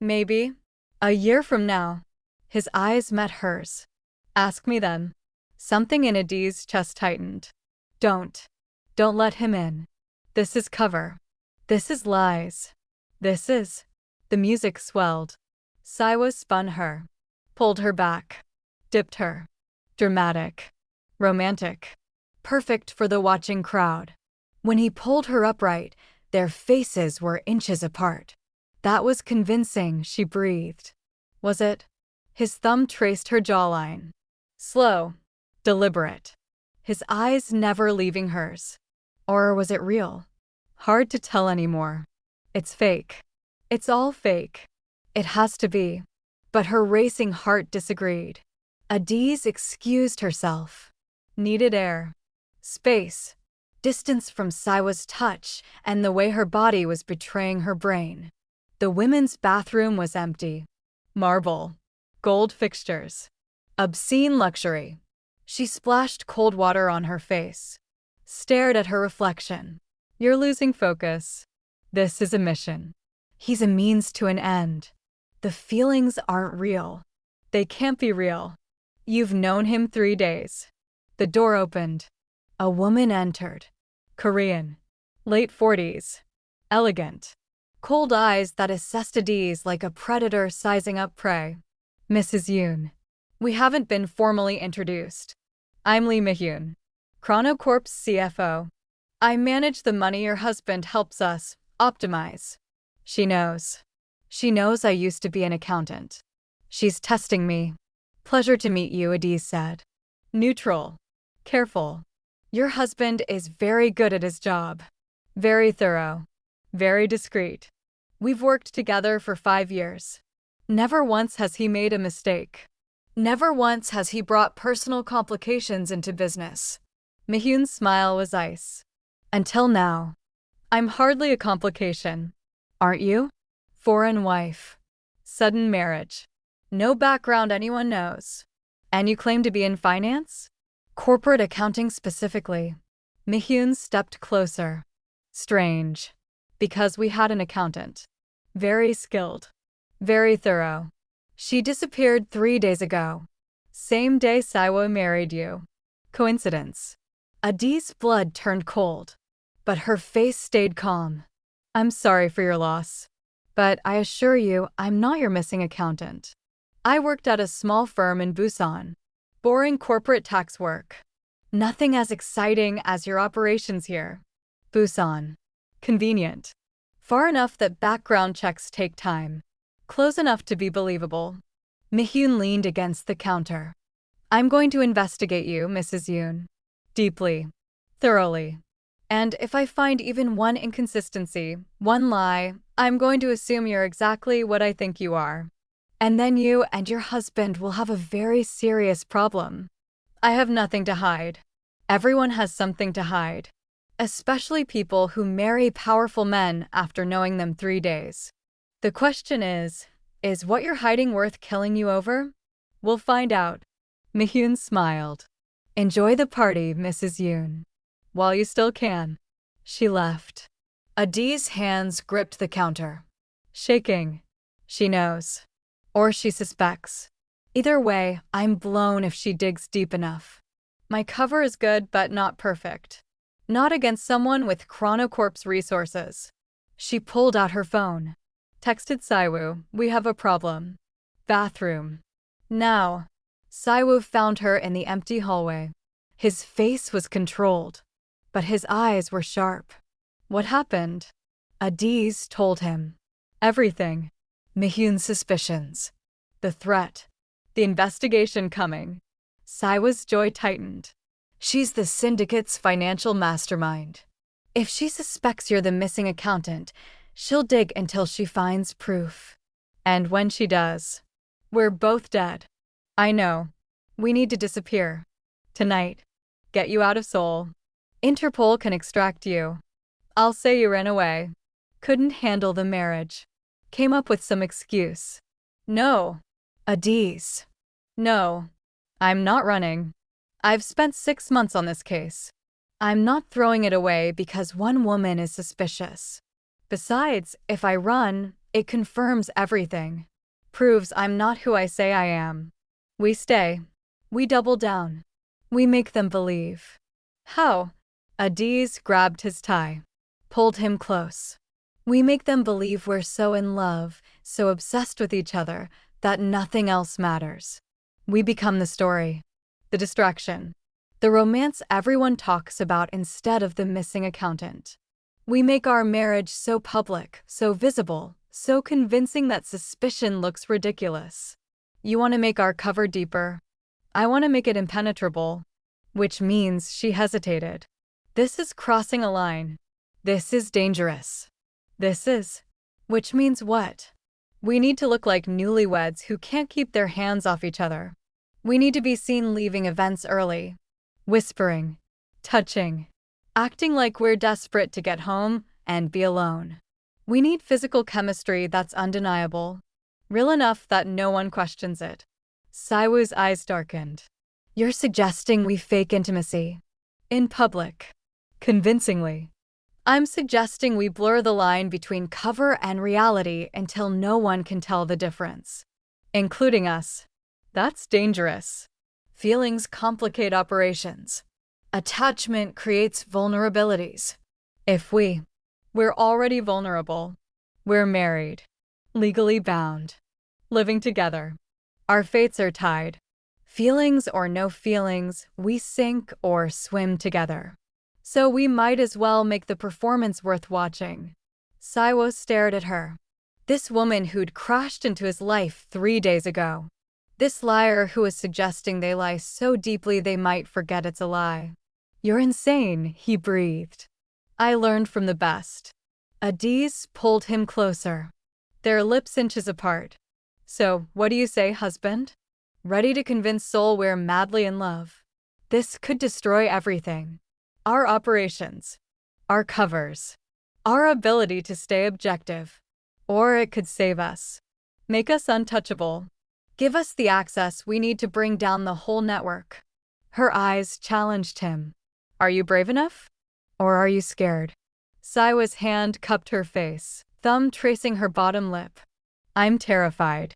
Maybe. A year from now. His eyes met hers. Ask me then. Something in Adaeze's chest tightened. Don't let him in. This is cover. This is lies. This is. The music swelled. Saiwa spun her. Pulled her back. Dipped her. Dramatic. Romantic. Perfect for the watching crowd. When he pulled her upright, their faces were inches apart. That was convincing, she breathed. Was it? His thumb traced her jawline. Slow. Deliberate. His eyes never leaving hers. Or was it real? Hard to tell anymore. It's fake. It's all fake. It has to be. But her racing heart disagreed. Adaeze excused herself. Needed air. Space. Distance from Saiwa's touch and the way her body was betraying her brain. The women's bathroom was empty. Marble. Gold fixtures. Obscene luxury. She splashed cold water on her face. Stared at her reflection. You're losing focus. This is a mission. He's a means to an end. The feelings aren't real. They can't be real. You've known him 3 days. The door opened. A woman entered. Korean. Late 40s. Elegant. Cold eyes that assessed Adaeze like a predator sizing up prey. Mrs. Yoon. We haven't been formally introduced. I'm Lee Mi-hyun, Chronocorp's CFO. I manage the money your husband helps us optimize. She knows. She knows I used to be an accountant. She's testing me. Pleasure to meet you, Adaeze said. Neutral. Careful. Your husband is very good at his job. Very thorough. Very discreet. We've worked together for 5 years. Never once has he made a mistake. Never once has he brought personal complications into business. Mi-hyun's smile was ice. Until now. I'm hardly a complication. Aren't you? Foreign wife. Sudden marriage. No background anyone knows. And you claim to be in finance? Corporate accounting specifically. Mi-hyun stepped closer. Strange. Because we had an accountant. Very skilled. Very thorough. She disappeared 3 days ago. Same day Saiwa married you. Coincidence. Adaeze's blood turned cold. But her face stayed calm. I'm sorry for your loss. But I assure you, I'm not your missing accountant. I worked at a small firm in Busan. Boring corporate tax work. Nothing as exciting as your operations here. Busan. Convenient. Far enough that background checks take time. Close enough to be believable. Mi-hyun leaned against the counter. I'm going to investigate you, Mrs. Yoon. Deeply. Thoroughly. And if I find even one inconsistency, one lie, I'm going to assume you're exactly what I think you are. And then you and your husband will have a very serious problem. I have nothing to hide. Everyone has something to hide. Especially people who marry powerful men after knowing them 3 days. The question is what you're hiding worth killing you over? We'll find out. Mihyun smiled. Enjoy the party, Mrs. Yoon. While you still can. She left. Adaeze's hands gripped the counter. Shaking. She knows. Or she suspects. Either way, I'm blown if she digs deep enough. My cover is good but not perfect. Not against someone with Chronocorp's resources. She pulled out her phone. Texted Saiwoo, we have a problem. Bathroom. Now. Saiwoo found her in the empty hallway. His face was controlled, but his eyes were sharp. What happened? Adaeze told him. Everything. Mihyun's suspicions. The threat. The investigation coming. Saiwoo's jaw tightened. She's the syndicate's financial mastermind. If she suspects you're the missing accountant, she'll dig until she finds proof. And when she does, we're both dead. I know. We need to disappear. Tonight. Get you out of Seoul. Interpol can extract you. I'll say you ran away. Couldn't handle the marriage. Came up with some excuse. No. Adaeze. No. I'm not running. I've spent 6 months on this case. I'm not throwing it away because one woman is suspicious. Besides, if I run, it confirms everything. Proves I'm not who I say I am. We stay. We double down. We make them believe. How? Adaeze grabbed his tie. Pulled him close. We make them believe we're so in love, so obsessed with each other, that nothing else matters. We become the story. The distraction. The romance everyone talks about instead of the missing accountant. We make our marriage so public, so visible, so convincing that suspicion looks ridiculous. You want to make our cover deeper? I want to make it impenetrable. Which means she hesitated. This is crossing a line. This is dangerous. This is. Which means what? We need to look like newlyweds who can't keep their hands off each other. We need to be seen leaving events early. Whispering. Touching. Acting like we're desperate to get home and be alone. We need physical chemistry that's undeniable. Real enough that no one questions it. Saiwoo's eyes darkened. You're suggesting we fake intimacy. In public. Convincingly. I'm suggesting we blur the line between cover and reality until no one can tell the difference. Including us. That's dangerous. Feelings complicate operations. Attachment creates vulnerabilities. If we're already vulnerable. We're married. Legally bound. Living together. Our fates are tied. Feelings or no feelings, we sink or swim together. So we might as well make the performance worth watching. Saiwoo stared at her. This woman who'd crashed into his life 3 days ago. This liar who was suggesting they lie so deeply they might forget it's a lie. You're insane, he breathed. I learned from the best. Adaeze pulled him closer. Their lips inches apart. So, what do you say, husband? Ready to convince Seoul we're madly in love. This could destroy everything. Our operations. Our covers. Our ability to stay objective. Or it could save us. Make us untouchable. Give us the access we need to bring down the whole network. Her eyes challenged him. Are you brave enough? Or are you scared? Saiwoo's hand cupped her face, thumb tracing her bottom lip. I'm terrified.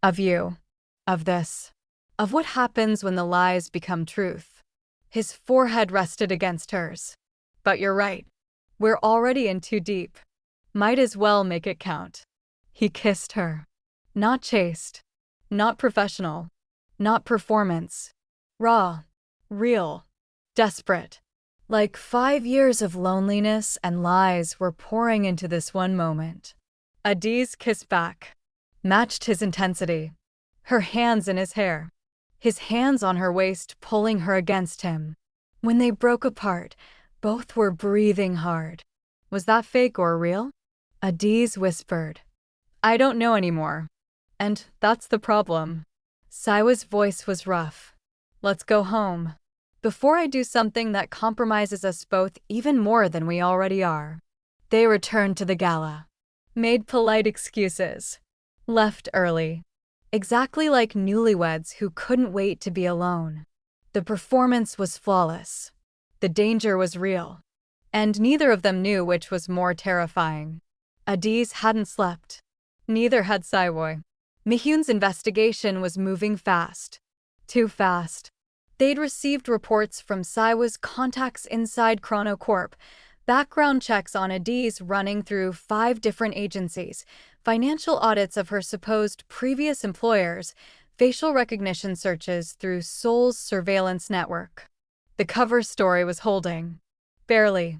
Of you. Of this. Of what happens when the lies become truth. His forehead rested against hers. But you're right. We're already in too deep. Might as well make it count. He kissed her. Not chaste. Not professional. Not performance. Raw. Real. Desperate. Like 5 years of loneliness and lies were pouring into this one moment. Adaeze kissed back. Matched his intensity. Her hands in his hair. His hands on her waist pulling her against him. When they broke apart, Both were breathing hard. Was that fake or real? Adaeze whispered. I don't know anymore. And that's the problem. Saiwa's voice was rough. Let's go home. Before I do something that compromises us both even more than we already are. They returned to the gala. Made polite excuses. Left early. Exactly like newlyweds who couldn't wait to be alone. The performance was flawless. The danger was real. And neither of them knew which was more terrifying. Adaeze hadn't slept. Neither had Saiwa. Mihyun's investigation was moving fast. Too fast. They'd received reports from Saiwa's contacts inside Chrono Corp, background checks on Adaeze running through 5 different agencies, financial audits of her supposed previous employers, facial recognition searches through Seoul's surveillance network. The cover story was holding. Barely.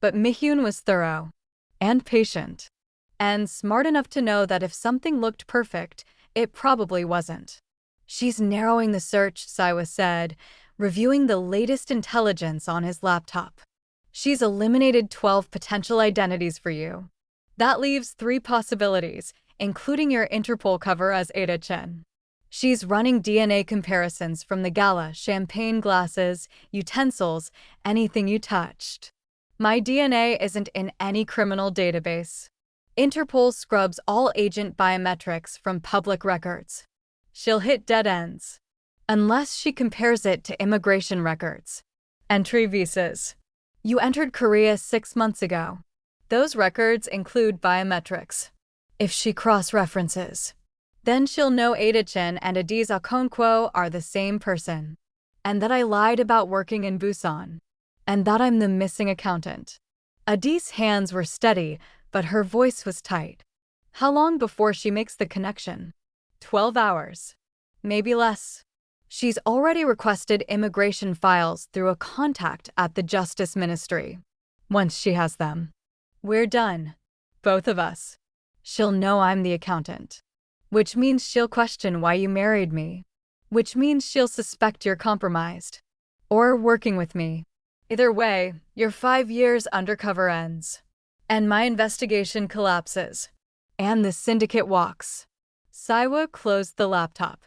But Mihyun was thorough. And patient. And smart enough to know that if something looked perfect, it probably wasn't. She's narrowing the search, Saiwa said, reviewing the latest intelligence on his laptop. She's eliminated 12 potential identities for you. That leaves 3 possibilities, including your Interpol cover as Ada Chen. She's running DNA comparisons from the gala, champagne glasses, utensils, anything you touched. My DNA isn't in any criminal database. Interpol scrubs all agent biometrics from public records. She'll hit dead ends. Unless she compares it to immigration records. Entry visas. You entered Korea 6 months ago. Those records include biometrics. If she cross-references, then she'll know Ada Chen and Adaeze Okafor are the same person. And that I lied about working in Busan. And that I'm the missing accountant. Adaeze's hands were steady, but her voice was tight. How long before she makes the connection? 12 hours. Maybe less. She's already requested immigration files through a contact at the Justice Ministry. Once she has them, we're done. Both of us. She'll know I'm the accountant. Which means she'll question why you married me. Which means she'll suspect you're compromised. Or working with me. Either way, your 5 years undercover ends. And my investigation collapses. And the syndicate walks. Saiwa closed the laptop.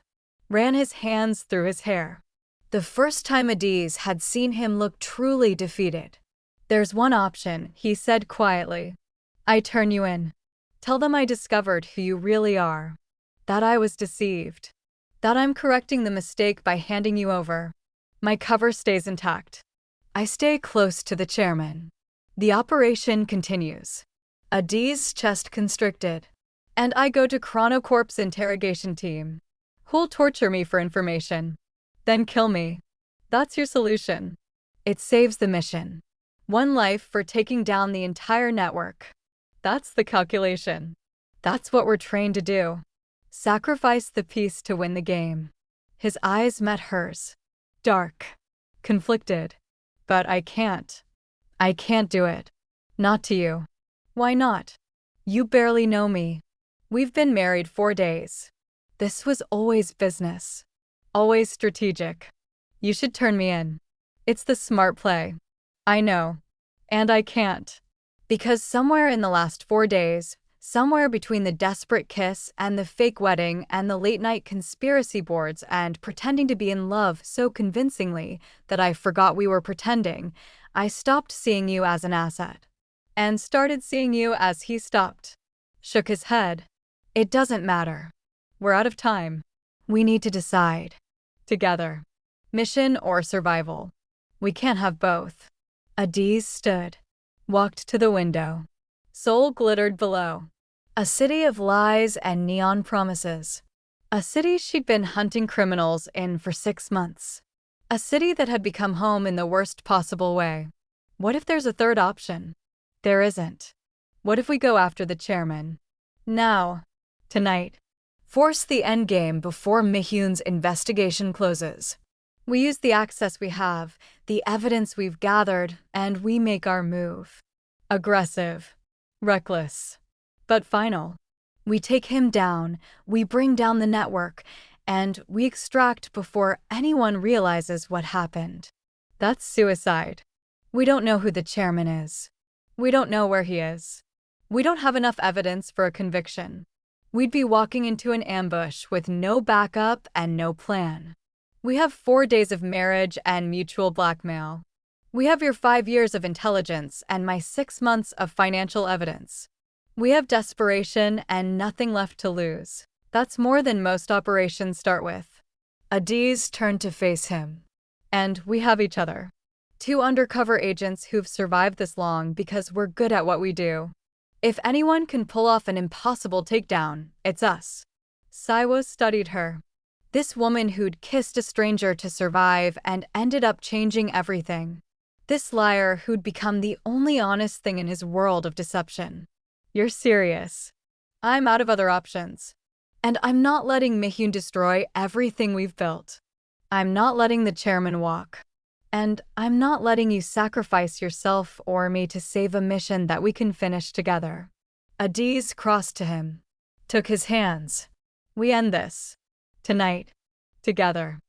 Ran his hands through his hair. The first time Adaeze had seen him look truly defeated. There's one option, he said quietly. I turn you in. Tell them I discovered who you really are. That I was deceived. That I'm correcting the mistake by handing you over. My cover stays intact. I stay close to the chairman. The operation continues. Adaeze's chest constricted. And I go to Chrono Corp's interrogation team. Who'll torture me for information. Then kill me. That's your solution. It saves the mission. 1 life for taking down the entire network. That's the calculation. That's what we're trained to do. Sacrifice the peace to win the game. His eyes met hers. Dark. Conflicted. But I can't. I can't do it. Not to you. Why not? You barely know me. We've been married 4 days. This was always business. Always strategic. You should turn me in. It's the smart play. I know. And I can't. Because somewhere in the last 4 days, somewhere between the desperate kiss and the fake wedding and the late-night conspiracy boards and pretending to be in love so convincingly that I forgot we were pretending, I stopped seeing you as an asset. And started seeing you as he stopped. Shook his head. It doesn't matter. We're out of time. We need to decide. Together. Mission or survival. We can't have both. Adaeze stood. Walked to the window. Seoul glittered below. A city of lies and neon promises. A city she'd been hunting criminals in for 6 months. A city that had become home in the worst possible way. What if there's a third option? There isn't. What if we go after the chairman? Now. Tonight. Force the endgame before Mihyun's investigation closes. We use the access we have, the evidence we've gathered, and we make our move. Aggressive. Reckless. But final. We take him down, we bring down the network, and we extract before anyone realizes what happened. That's suicide. We don't know who the chairman is. We don't know where he is. We don't have enough evidence for a conviction. We'd be walking into an ambush with no backup and no plan. We have 4 days of marriage and mutual blackmail. We have your 5 years of intelligence and my 6 months of financial evidence. We have desperation and nothing left to lose. That's more than most operations start with. Adaeze turned to face him. And we have each other. 2 undercover agents who've survived this long because we're good at what we do. If anyone can pull off an impossible takedown, it's us. Saiwo studied her. This woman who'd kissed a stranger to survive and ended up changing everything. This liar who'd become the only honest thing in his world of deception. You're serious. I'm out of other options. And I'm not letting Mihyun destroy everything we've built. I'm not letting the chairman walk. And I'm not letting you sacrifice yourself or me to save a mission that we can finish together. Adaeze crossed to him, took his hands. We end this. Tonight. Together.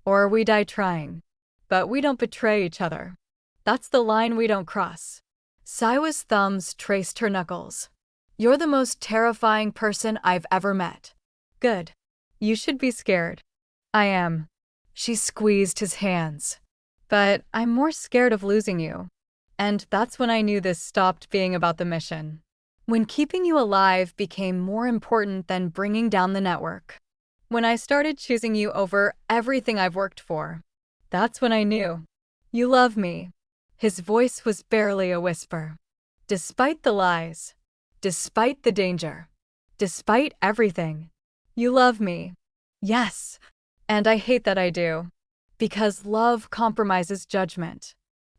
Or we die trying. But we don't betray each other. That's the line we don't cross. Saiwa's thumbs traced her knuckles. You're the most terrifying person I've ever met. Good. You should be scared. I am. She squeezed his hands. But I'm more scared of losing you. And that's when I knew this stopped being about the mission. When keeping you alive became more important than bringing down the network. When I started choosing you over everything I've worked for. That's when I knew. You love me. His voice was barely a whisper. Despite the lies. Despite the danger. Despite everything. You love me. Yes. And I hate that I do. Because love compromises judgment.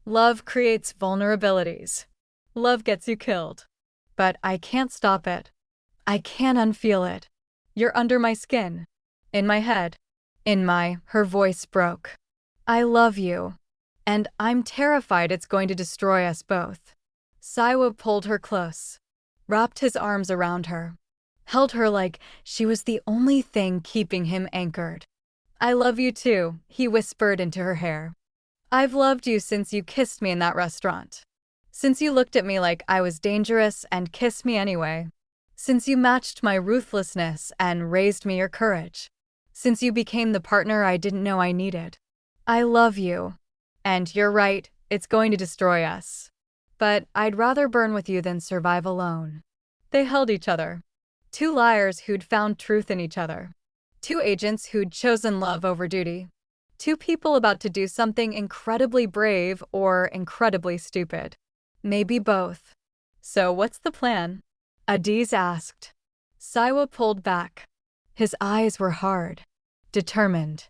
Love creates vulnerabilities. Love gets you killed. But I can't stop it. I can't unfeel it. You're under my skin. In my head. Her voice broke. I love you. And I'm terrified it's going to destroy us both. Saiwa pulled her close. Wrapped his arms around her. Held her like she was the only thing keeping him anchored. I love you too, he whispered into her hair. I've loved you since you kissed me in that restaurant. Since you looked at me like I was dangerous and kissed me anyway. Since you matched my ruthlessness and raised me your courage. Since you became the partner I didn't know I needed. I love you. And you're right, it's going to destroy us. But I'd rather burn with you than survive alone. They held each other. 2 liars who'd found truth in each other. 2 agents who'd chosen love over duty. 2 people about to do something incredibly brave or incredibly stupid. Maybe both. So what's the plan? Adaeze asked. Saiwa pulled back. His eyes were hard. Determined.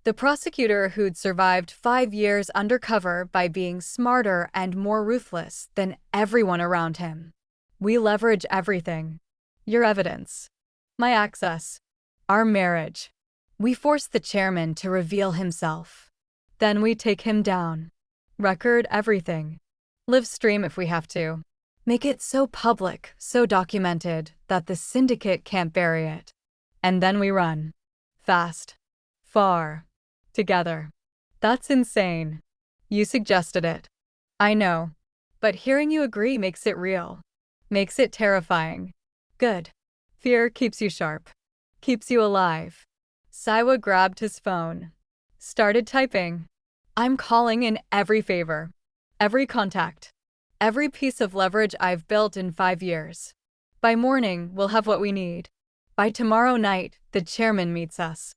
The prosecutor who'd survived 5 years undercover by being smarter and more ruthless than everyone around him. We leverage everything. Your evidence. My access. Our marriage. We force the chairman to reveal himself. Then we take him down. Record everything. Live stream if we have to. Make it so public, so documented, that the syndicate can't bury it. And then we run. Fast. Far. Together. That's insane. You suggested it. I know. But hearing you agree makes it real. Makes it terrifying. Good. Fear keeps you sharp. Keeps you alive. Saiwa grabbed his phone. Started typing. I'm calling in every favor. Every contact. Every piece of leverage I've built in 5 years. By morning, we'll have what we need. By tomorrow night, the chairman meets us.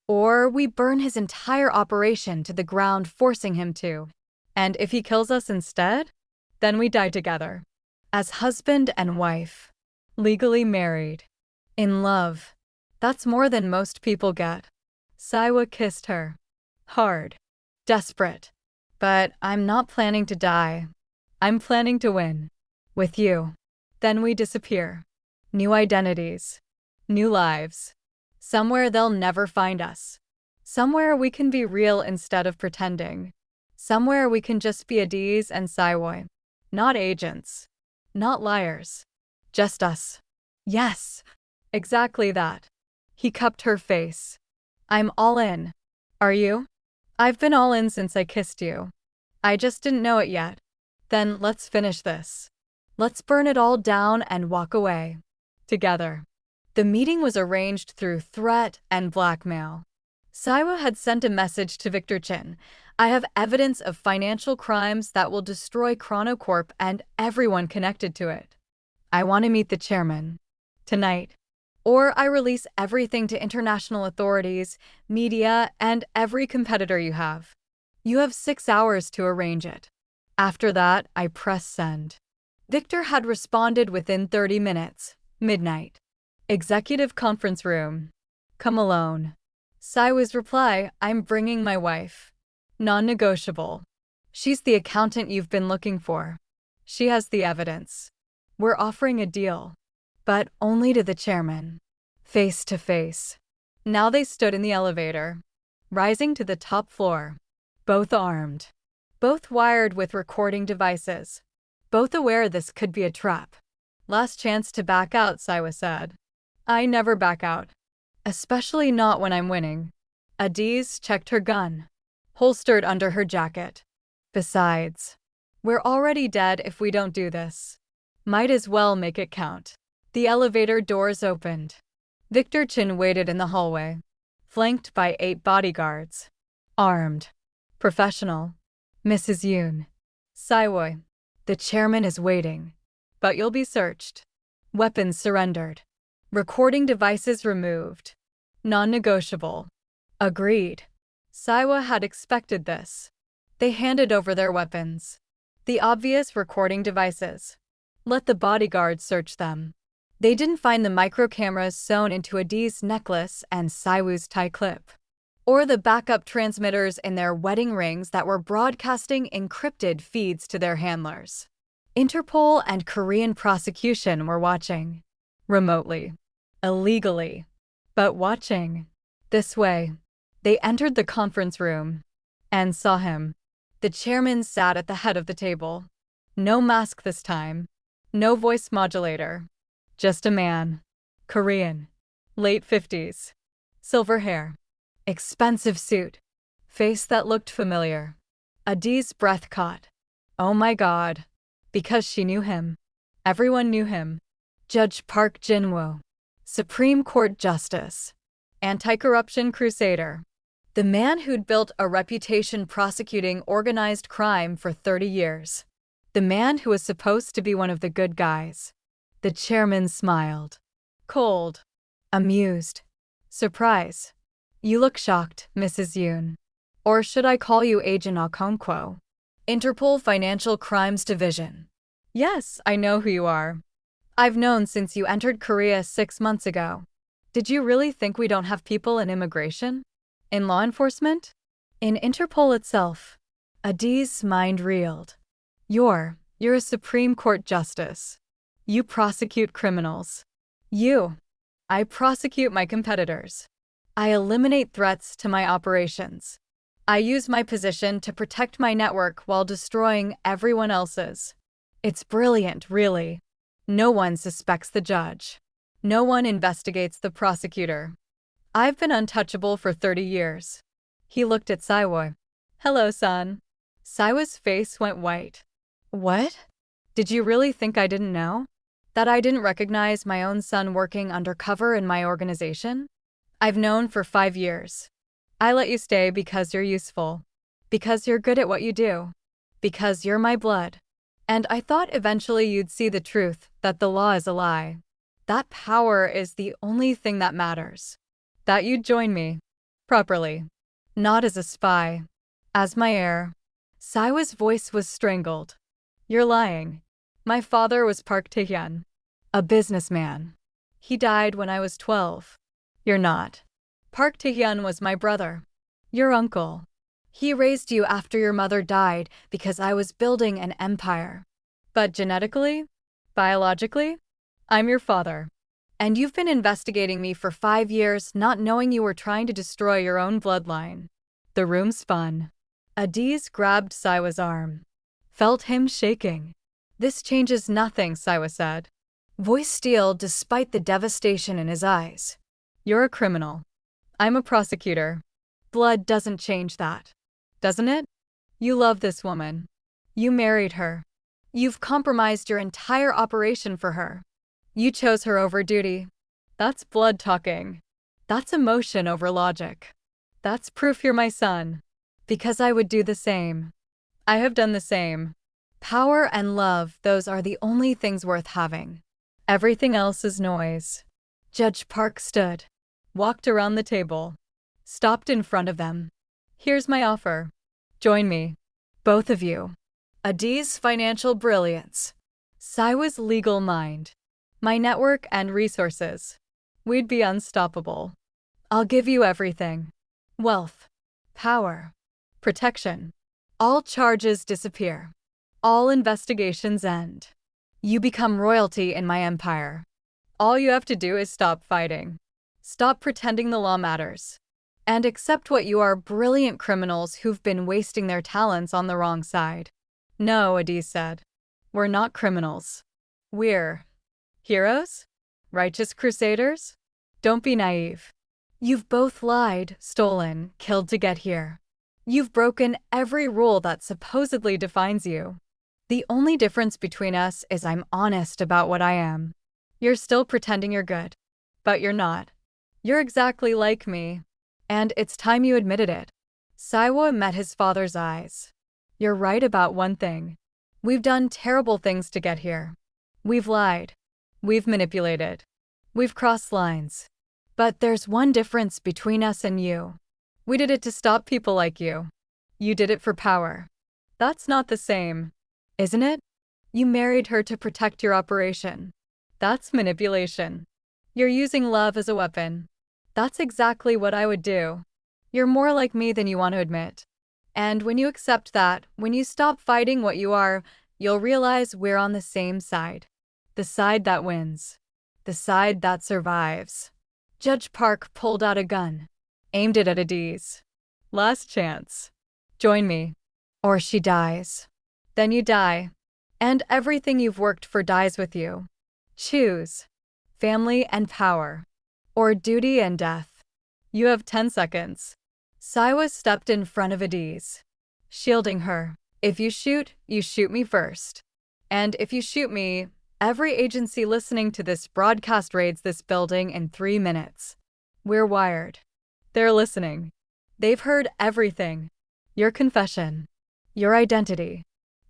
Or we burn his entire operation to the ground, forcing him to. And if he kills us instead, then we die together. As husband and wife. Legally married. In love. That's more than most people get. Saiwa kissed her. Hard. Desperate. But I'm not planning to die. I'm planning to win. With you. Then we disappear. New identities. New lives. Somewhere they'll never find us. Somewhere we can be real instead of pretending. Somewhere we can just be Adaeze and Saiwa. Not agents. Not liars. Just us. Yes. Exactly that. He cupped her face. I'm all in. Are you? I've been all in since I kissed you. I just didn't know it yet. Then let's finish this. Let's burn it all down and walk away. Together. The meeting was arranged through threat and blackmail. Saiwa had sent a message to Victor Chin. I have evidence of financial crimes that will destroy Chronocorp and everyone connected to it. I want to meet the chairman. Tonight. Or I release everything to international authorities, media, and every competitor you have. You have 6 hours to arrange it. After that, I press send. Victor had responded within 30 minutes. Midnight. Executive conference room. Come alone. Saiwa's reply, I'm bringing my wife. Non-negotiable. She's the accountant you've been looking for. She has the evidence. We're offering a deal. But only to the chairman. Face to face. Now they stood in the elevator. Rising to the top floor. Both armed. Both wired with recording devices. Both aware this could be a trap. Last chance to back out, Saiwa said. I never back out. Especially not when I'm winning. Adaeze checked her gun. Holstered under her jacket. Besides, we're already dead if we don't do this. Might as well make it count. The elevator doors opened. Victor Chin waited in the hallway, flanked by 8 bodyguards. Armed. Professional. Mrs. Yoon. Saiwa. The chairman is waiting. But you'll be searched. Weapons surrendered. Recording devices removed. Non-negotiable. Agreed. Saiwa had expected this. They handed over their weapons. The obvious recording devices. Let the bodyguards search them. They didn't find the micro-cameras sewn into Adaeze's necklace and Saiwu's tie clip, or the backup transmitters in their wedding rings that were broadcasting encrypted feeds to their handlers. Interpol and Korean prosecution were watching. Remotely. Illegally. But watching. This way. They entered the conference room. And saw him. The chairman sat at the head of the table. No mask this time. No voice modulator. Just a man. Korean. Late 50s. Silver hair. Expensive suit. Face that looked familiar. Adaeze's breath caught. Oh my God. Because she knew him. Everyone knew him. Judge Park Jin-woo. Supreme Court Justice. Anti-corruption crusader. The man who'd built a reputation prosecuting organized crime for 30 years. The man who was supposed to be one of the good guys. The chairman smiled. Cold. Amused. Surprise. You look shocked, Mrs. Yoon. Or should I call you Agent Okonkwo? Interpol Financial Crimes Division. Yes, I know who you are. I've known since you entered Korea 6 months ago. Did you really think we don't have people in immigration? In law enforcement? In Interpol itself? Adaeze's mind reeled. You're a Supreme Court justice. You prosecute criminals. I prosecute my competitors. I eliminate threats to my operations. I use my position to protect my network while destroying everyone else's. It's brilliant, really. No one suspects the judge. No one investigates the prosecutor. I've been untouchable for 30 years. He looked at Saiwa. Hello, son. Saiwa's face went white. What? Did you really think I didn't know? That I didn't recognize my own son working undercover in my organization? I've known for 5 years. I let you stay because you're useful. Because you're good at what you do. Because you're my blood. And I thought eventually you'd see the truth, that the law is a lie. That power is the only thing that matters. That you'd join me. Properly. Not as a spy. As my heir. Saiwa's voice was strangled. You're lying. My father was Park Tae-hyun. A businessman. He died when I was 12. You're not. Park Tae-hyun was my brother. Your uncle. He raised you after your mother died because I was building an empire. But genetically? Biologically? I'm your father. And you've been investigating me for 5 years not knowing you were trying to destroy your own bloodline. The room spun. Adaeze grabbed Saiwa's arm. Felt him shaking. This changes nothing, Saiwa said. Voice steel despite the devastation in his eyes. You're a criminal. I'm a prosecutor. Blood doesn't change that. Doesn't it? You love this woman. You married her. You've compromised your entire operation for her. You chose her over duty. That's blood talking. That's emotion over logic. That's proof you're my son. Because I would do the same. I have done the same. Power and love, those are the only things worth having. Everything else is noise. Judge Park stood, walked around the table, stopped in front of them. Here's my offer. Join me. Both of you. Adaeze's financial brilliance. Saiwa's legal mind. My network and resources. We'd be unstoppable. I'll give you everything. Wealth. Power. Protection. All charges disappear. All investigations end. You become royalty in my empire. All you have to do is stop fighting. Stop pretending the law matters. And accept what you are, brilliant criminals who've been wasting their talents on the wrong side. No, Adaeze said. We're not criminals. We're heroes? Righteous crusaders? Don't be naive. You've both lied, stolen, killed to get here. You've broken every rule that supposedly defines you. The only difference between us is I'm honest about what I am. You're still pretending you're good. But you're not. You're exactly like me. And it's time you admitted it. Saiwa met his father's eyes. You're right about one thing. We've done terrible things to get here. We've lied. We've manipulated. We've crossed lines. But there's one difference between us and you. We did it to stop people like you. You did it for power. That's not the same, isn't it? You married her to protect your operation. That's manipulation. You're using love as a weapon. That's exactly what I would do. You're more like me than you want to admit. And when you accept that, when you stop fighting what you are, you'll realize we're on the same side. The side that wins. The side that survives. Judge Park pulled out a gun, aimed it at Adaeze. Last chance. Join me. Or she dies. Then you die. And everything you've worked for dies with you. Choose. Family and power. Or duty and death. You have 10 seconds. Saiwa stepped in front of Adaeze, shielding her. If you shoot me first. And if you shoot me, every agency listening to this broadcast raids this building in 3 minutes. We're wired. They're listening. They've heard everything. Your confession. Your identity.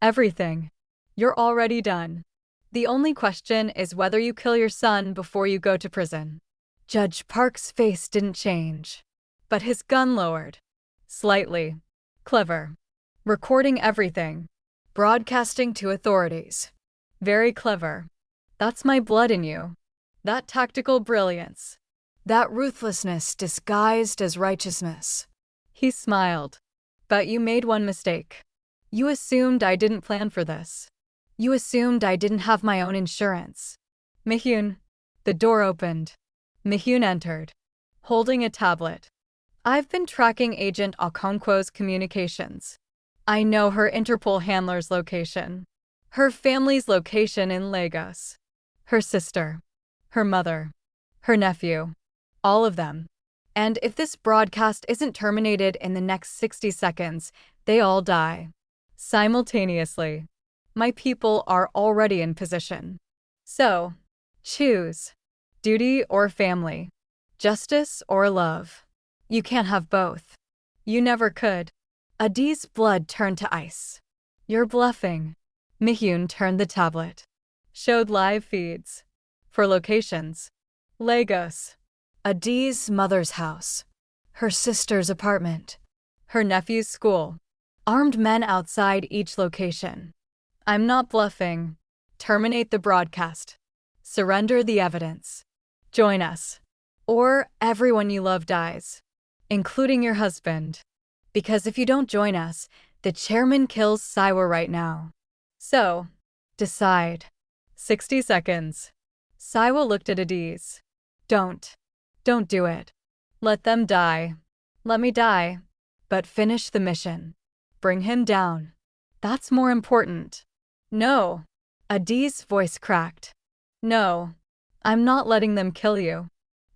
Everything. You're already done. The only question is whether you kill your son before you go to prison. Judge Park's face didn't change, but his gun lowered. Slightly. Clever. Recording everything. Broadcasting to authorities. Very clever. That's my blood in you. That tactical brilliance. That ruthlessness disguised as righteousness. He smiled. But you made one mistake. You assumed I didn't plan for this. You assumed I didn't have my own insurance. Mihyun. The door opened. Mihyun entered, holding a tablet. I've been tracking Agent Okonkwo's communications. I know her Interpol handler's location. Her family's location in Lagos. Her sister. Her mother. Her nephew. All of them. And if this broadcast isn't terminated in the next 60 seconds, they all die. Simultaneously. My people are already in position. So, choose. Duty or family. Justice or love. You can't have both. You never could. Adaeze's blood turned to ice. You're bluffing. Mihyun turned the tablet. Showed live feeds. For locations. Lagos. Adaeze's mother's house. Her sister's apartment. Her nephew's school. Armed men outside each location. I'm not bluffing. Terminate the broadcast. Surrender the evidence. Join us. Or everyone you love dies. Including your husband. Because if you don't join us, the chairman kills Saiwa right now. So, decide. 60 seconds. Saiwa looked at Adaeze. Don't do it. Let them die. Let me die. But finish the mission. Bring him down. That's more important. No. Adaeze's voice cracked. No. I'm not letting them kill you.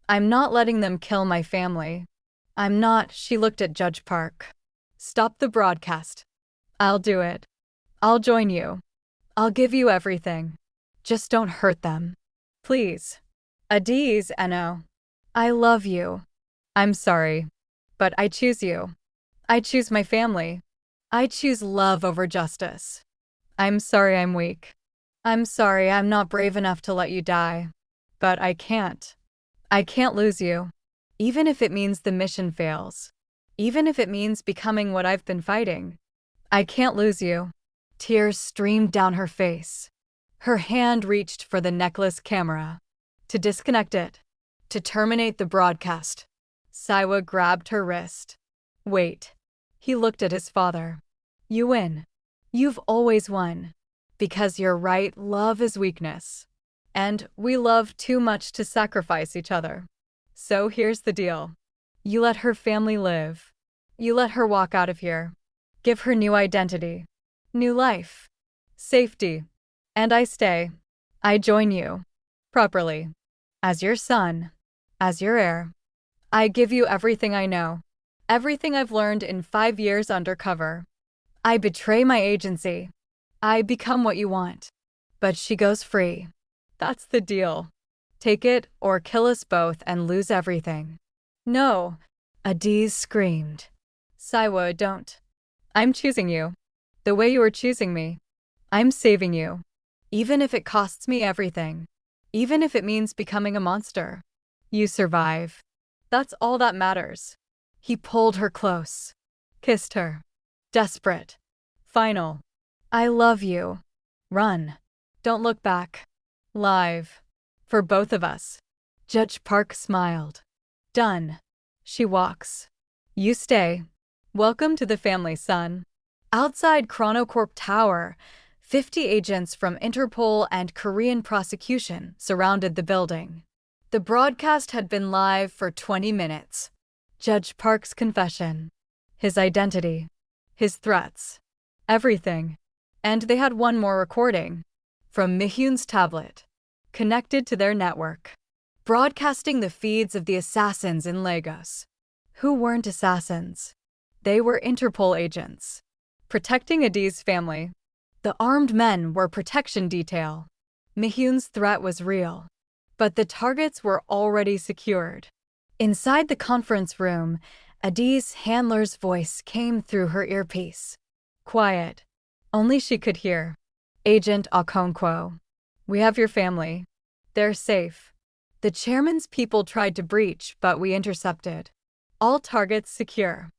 I'm not letting them kill my family. I'm not. She looked at Judge Park. Stop the broadcast. I'll do it. I'll join you. I'll give you everything. Just don't hurt them. Please. Adaeze Eno. I love you. I'm sorry. But I choose you. I choose my family. I choose love over justice. I'm sorry I'm weak. I'm sorry I'm not brave enough to let you die. But I can't. I can't lose you. Even if it means the mission fails. Even if it means becoming what I've been fighting. I can't lose you. Tears streamed down her face. Her hand reached for the necklace camera. To disconnect it. To terminate the broadcast. Saiwa grabbed her wrist. Wait. He looked at his father. You win. You've always won. Because you're right, love is weakness. And we love too much to sacrifice each other. So here's the deal. You let her family live. You let her walk out of here. Give her new identity. New life. Safety. And I stay. I join you. Properly. As your son. As your heir. I give you everything I know. Everything I've learned in 5 years undercover. I betray my agency. I become what you want. But she goes free. That's the deal. Take it or kill us both and lose everything. No. Adaeze screamed. Saiwa, don't. I'm choosing you. The way you are choosing me. I'm saving you. Even if it costs me everything. Even if it means becoming a monster. You survive. That's all that matters. He pulled her close. Kissed her. Desperate. Final. I love you. Run. Don't look back. Live. For both of us. Judge Park smiled. Done. She walks. You stay. Welcome to the family, son. Outside Chronocorp Tower, 50 agents from Interpol and Korean prosecution surrounded the building. The broadcast had been live for 20 minutes. Judge Park's confession. His identity. His threats. Everything. And they had one more recording. From Mihyun's tablet. Connected to their network. Broadcasting the feeds of the assassins in Lagos. Who weren't assassins. They were Interpol agents. Protecting Adaeze's family. The armed men were protection detail. Mihyun's threat was real. But the targets were already secured. Inside the conference room, Adaeze's handler's voice came through her earpiece. Quiet. Only she could hear. Agent Okonkwo. We have your family. They're safe. The chairman's people tried to breach, but we intercepted. All targets secure.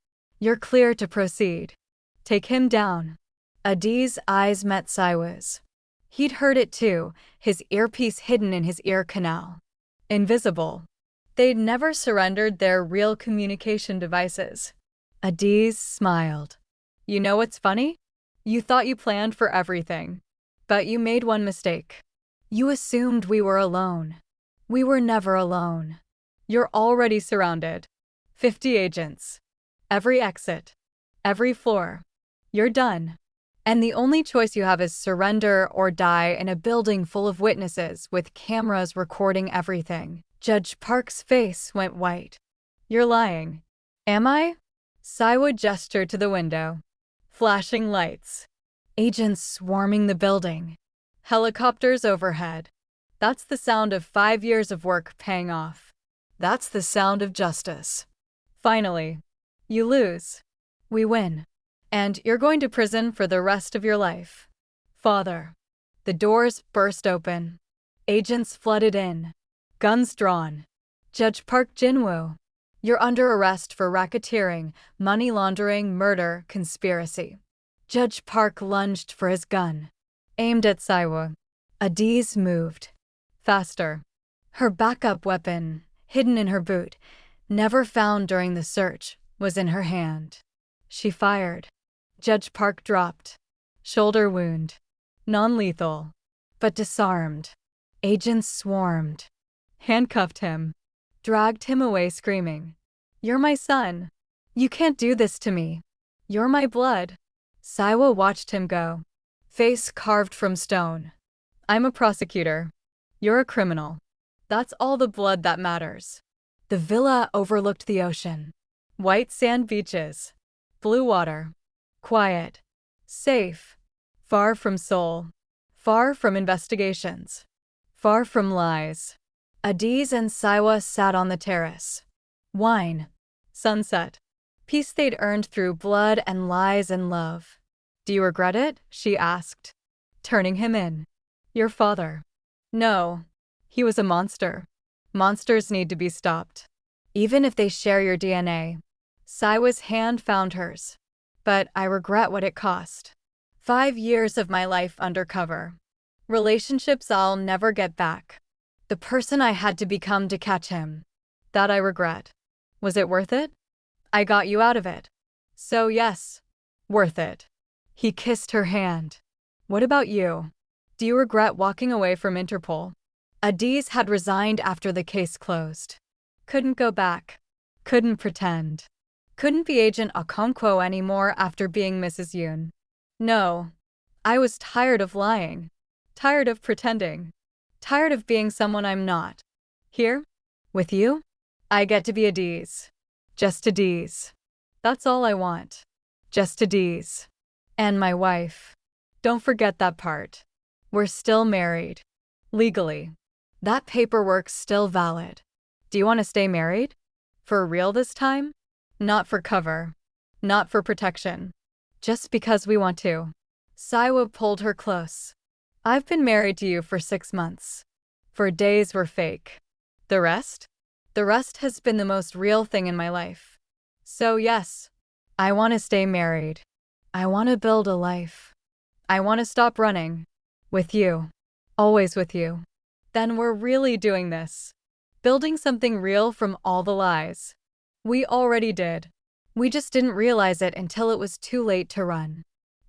You're clear to proceed. Take him down. Adaeze's eyes met Saiwa's. He'd heard it too, his earpiece hidden in his ear canal. Invisible. They'd never surrendered their real communication devices. Adaeze smiled. You know what's funny? You thought you planned for everything. But you made one mistake. You assumed we were alone. We were never alone. You're already surrounded. 50 agents. Every exit. Every floor. You're done. And the only choice you have is surrender or die in a building full of witnesses with cameras recording everything. Judge Park's face went white. You're lying. Am I? Saiwa gestured to the window. Flashing lights. Agents swarming the building. Helicopters overhead. That's the sound of 5 years of work paying off. That's the sound of justice. Finally. You lose. We win. And you're going to prison for the rest of your life. Father. The doors burst open. Agents flooded in. Guns drawn. Judge Park Jinwoo. You're under arrest for racketeering, money laundering, murder, conspiracy. Judge Park lunged for his gun. Aimed at Saiwa. Adaeze moved. Faster. Her backup weapon, hidden in her boot, never found during the search, was in her hand. She fired. Judge Park dropped. Shoulder wound. Non-lethal. But disarmed. Agents swarmed. Handcuffed him. Dragged him away screaming. You're my son. You can't do this to me. You're my blood. Saiwa watched him go. Face carved from stone. I'm a prosecutor. You're a criminal. That's all the blood that matters. The villa overlooked the ocean. White sand beaches. Blue water. Quiet. Safe. Far from Seoul. Far from investigations. Far from lies. Adaeze and Siwa sat on the terrace. Wine. Sunset. Peace they'd earned through blood and lies and love. Do you regret it? She asked, turning him in. Your father. No. He was a monster. Monsters need to be stopped. Even if they share your DNA. Siwa's hand found hers. But I regret what it cost. 5 years of my life undercover. Relationships I'll never get back. The person I had to become to catch him. That I regret. Was it worth it? I got you out of it. So yes, worth it. He kissed her hand. What about you? Do you regret walking away from Interpol? Adaeze had resigned after the case closed. Couldn't go back. Couldn't pretend. Couldn't be Agent Okonkwo anymore after being Mrs. Yoon. No. I was tired of lying. Tired of pretending. Tired of being someone I'm not. Here? With you? I get to be Adaeze. Just Adaeze. That's all I want. Just Adaeze. And my wife. Don't forget that part. We're still married. Legally. That paperwork's still valid. Do you want to stay married? For real this time? Not for cover. Not for protection. Just because we want to. Siwa pulled her close. I've been married to you for 6 months. For days were fake. The rest? The rest has been the most real thing in my life. So yes, I want to stay married. I want to build a life. I want to stop running. With you. Always with you. Then we're really doing this. Building something real from all the lies. We already did. We just didn't realize it until it was too late to run.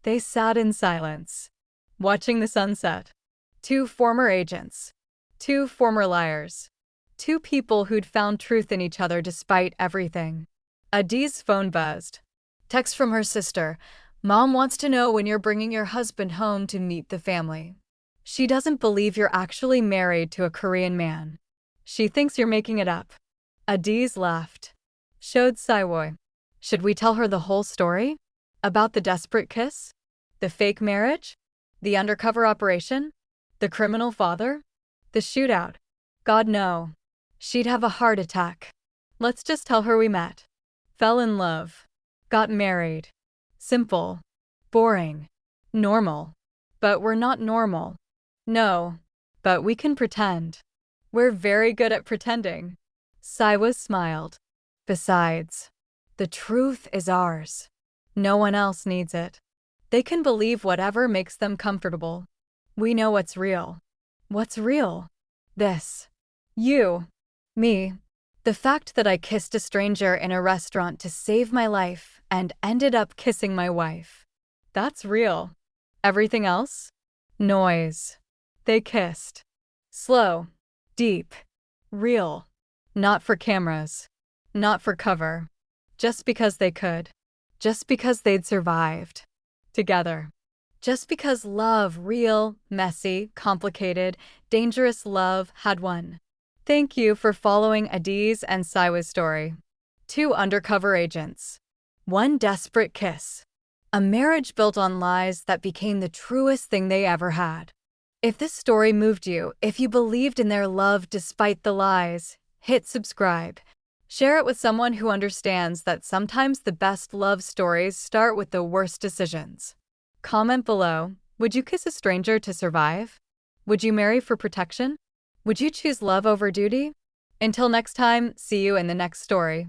They sat in silence, watching the sunset. 2 former agents. 2 former liars. 2 people who'd found truth in each other despite everything. Adaeze's phone buzzed. Text from her sister. Mom wants to know when you're bringing your husband home to meet the family. She doesn't believe you're actually married to a Korean man. She thinks you're making it up. Adaeze laughed. Showed Siwa. Should we tell her the whole story? About the desperate kiss? The fake marriage? The undercover operation? The criminal father? The shootout? God no. She'd have a heart attack. Let's just tell her we met. Fell in love. Got married. Simple. Boring. Normal. But we're not normal. No. But we can pretend. We're very good at pretending. Siwa smiled. Besides, the truth is ours. No one else needs it. They can believe whatever makes them comfortable. We know what's real. What's real? This. You. Me. The fact that I kissed a stranger in a restaurant to save my life and ended up kissing my wife. That's real. Everything else? Noise. They kissed. Slow. Deep. Real. Not for cameras. Not for cover. Just because they could. Just because they'd survived. Together. Just because love, real, messy, complicated, dangerous love, had won. Thank you for following Adaeze and Siwa's story. 2 undercover agents. 1 desperate kiss. A marriage built on lies that became the truest thing they ever had. If this story moved you, if you believed in their love despite the lies, hit subscribe. Share it with someone who understands that sometimes the best love stories start with the worst decisions. Comment below, would you kiss a stranger to survive? Would you marry for protection? Would you choose love over duty? Until next time, see you in the next story.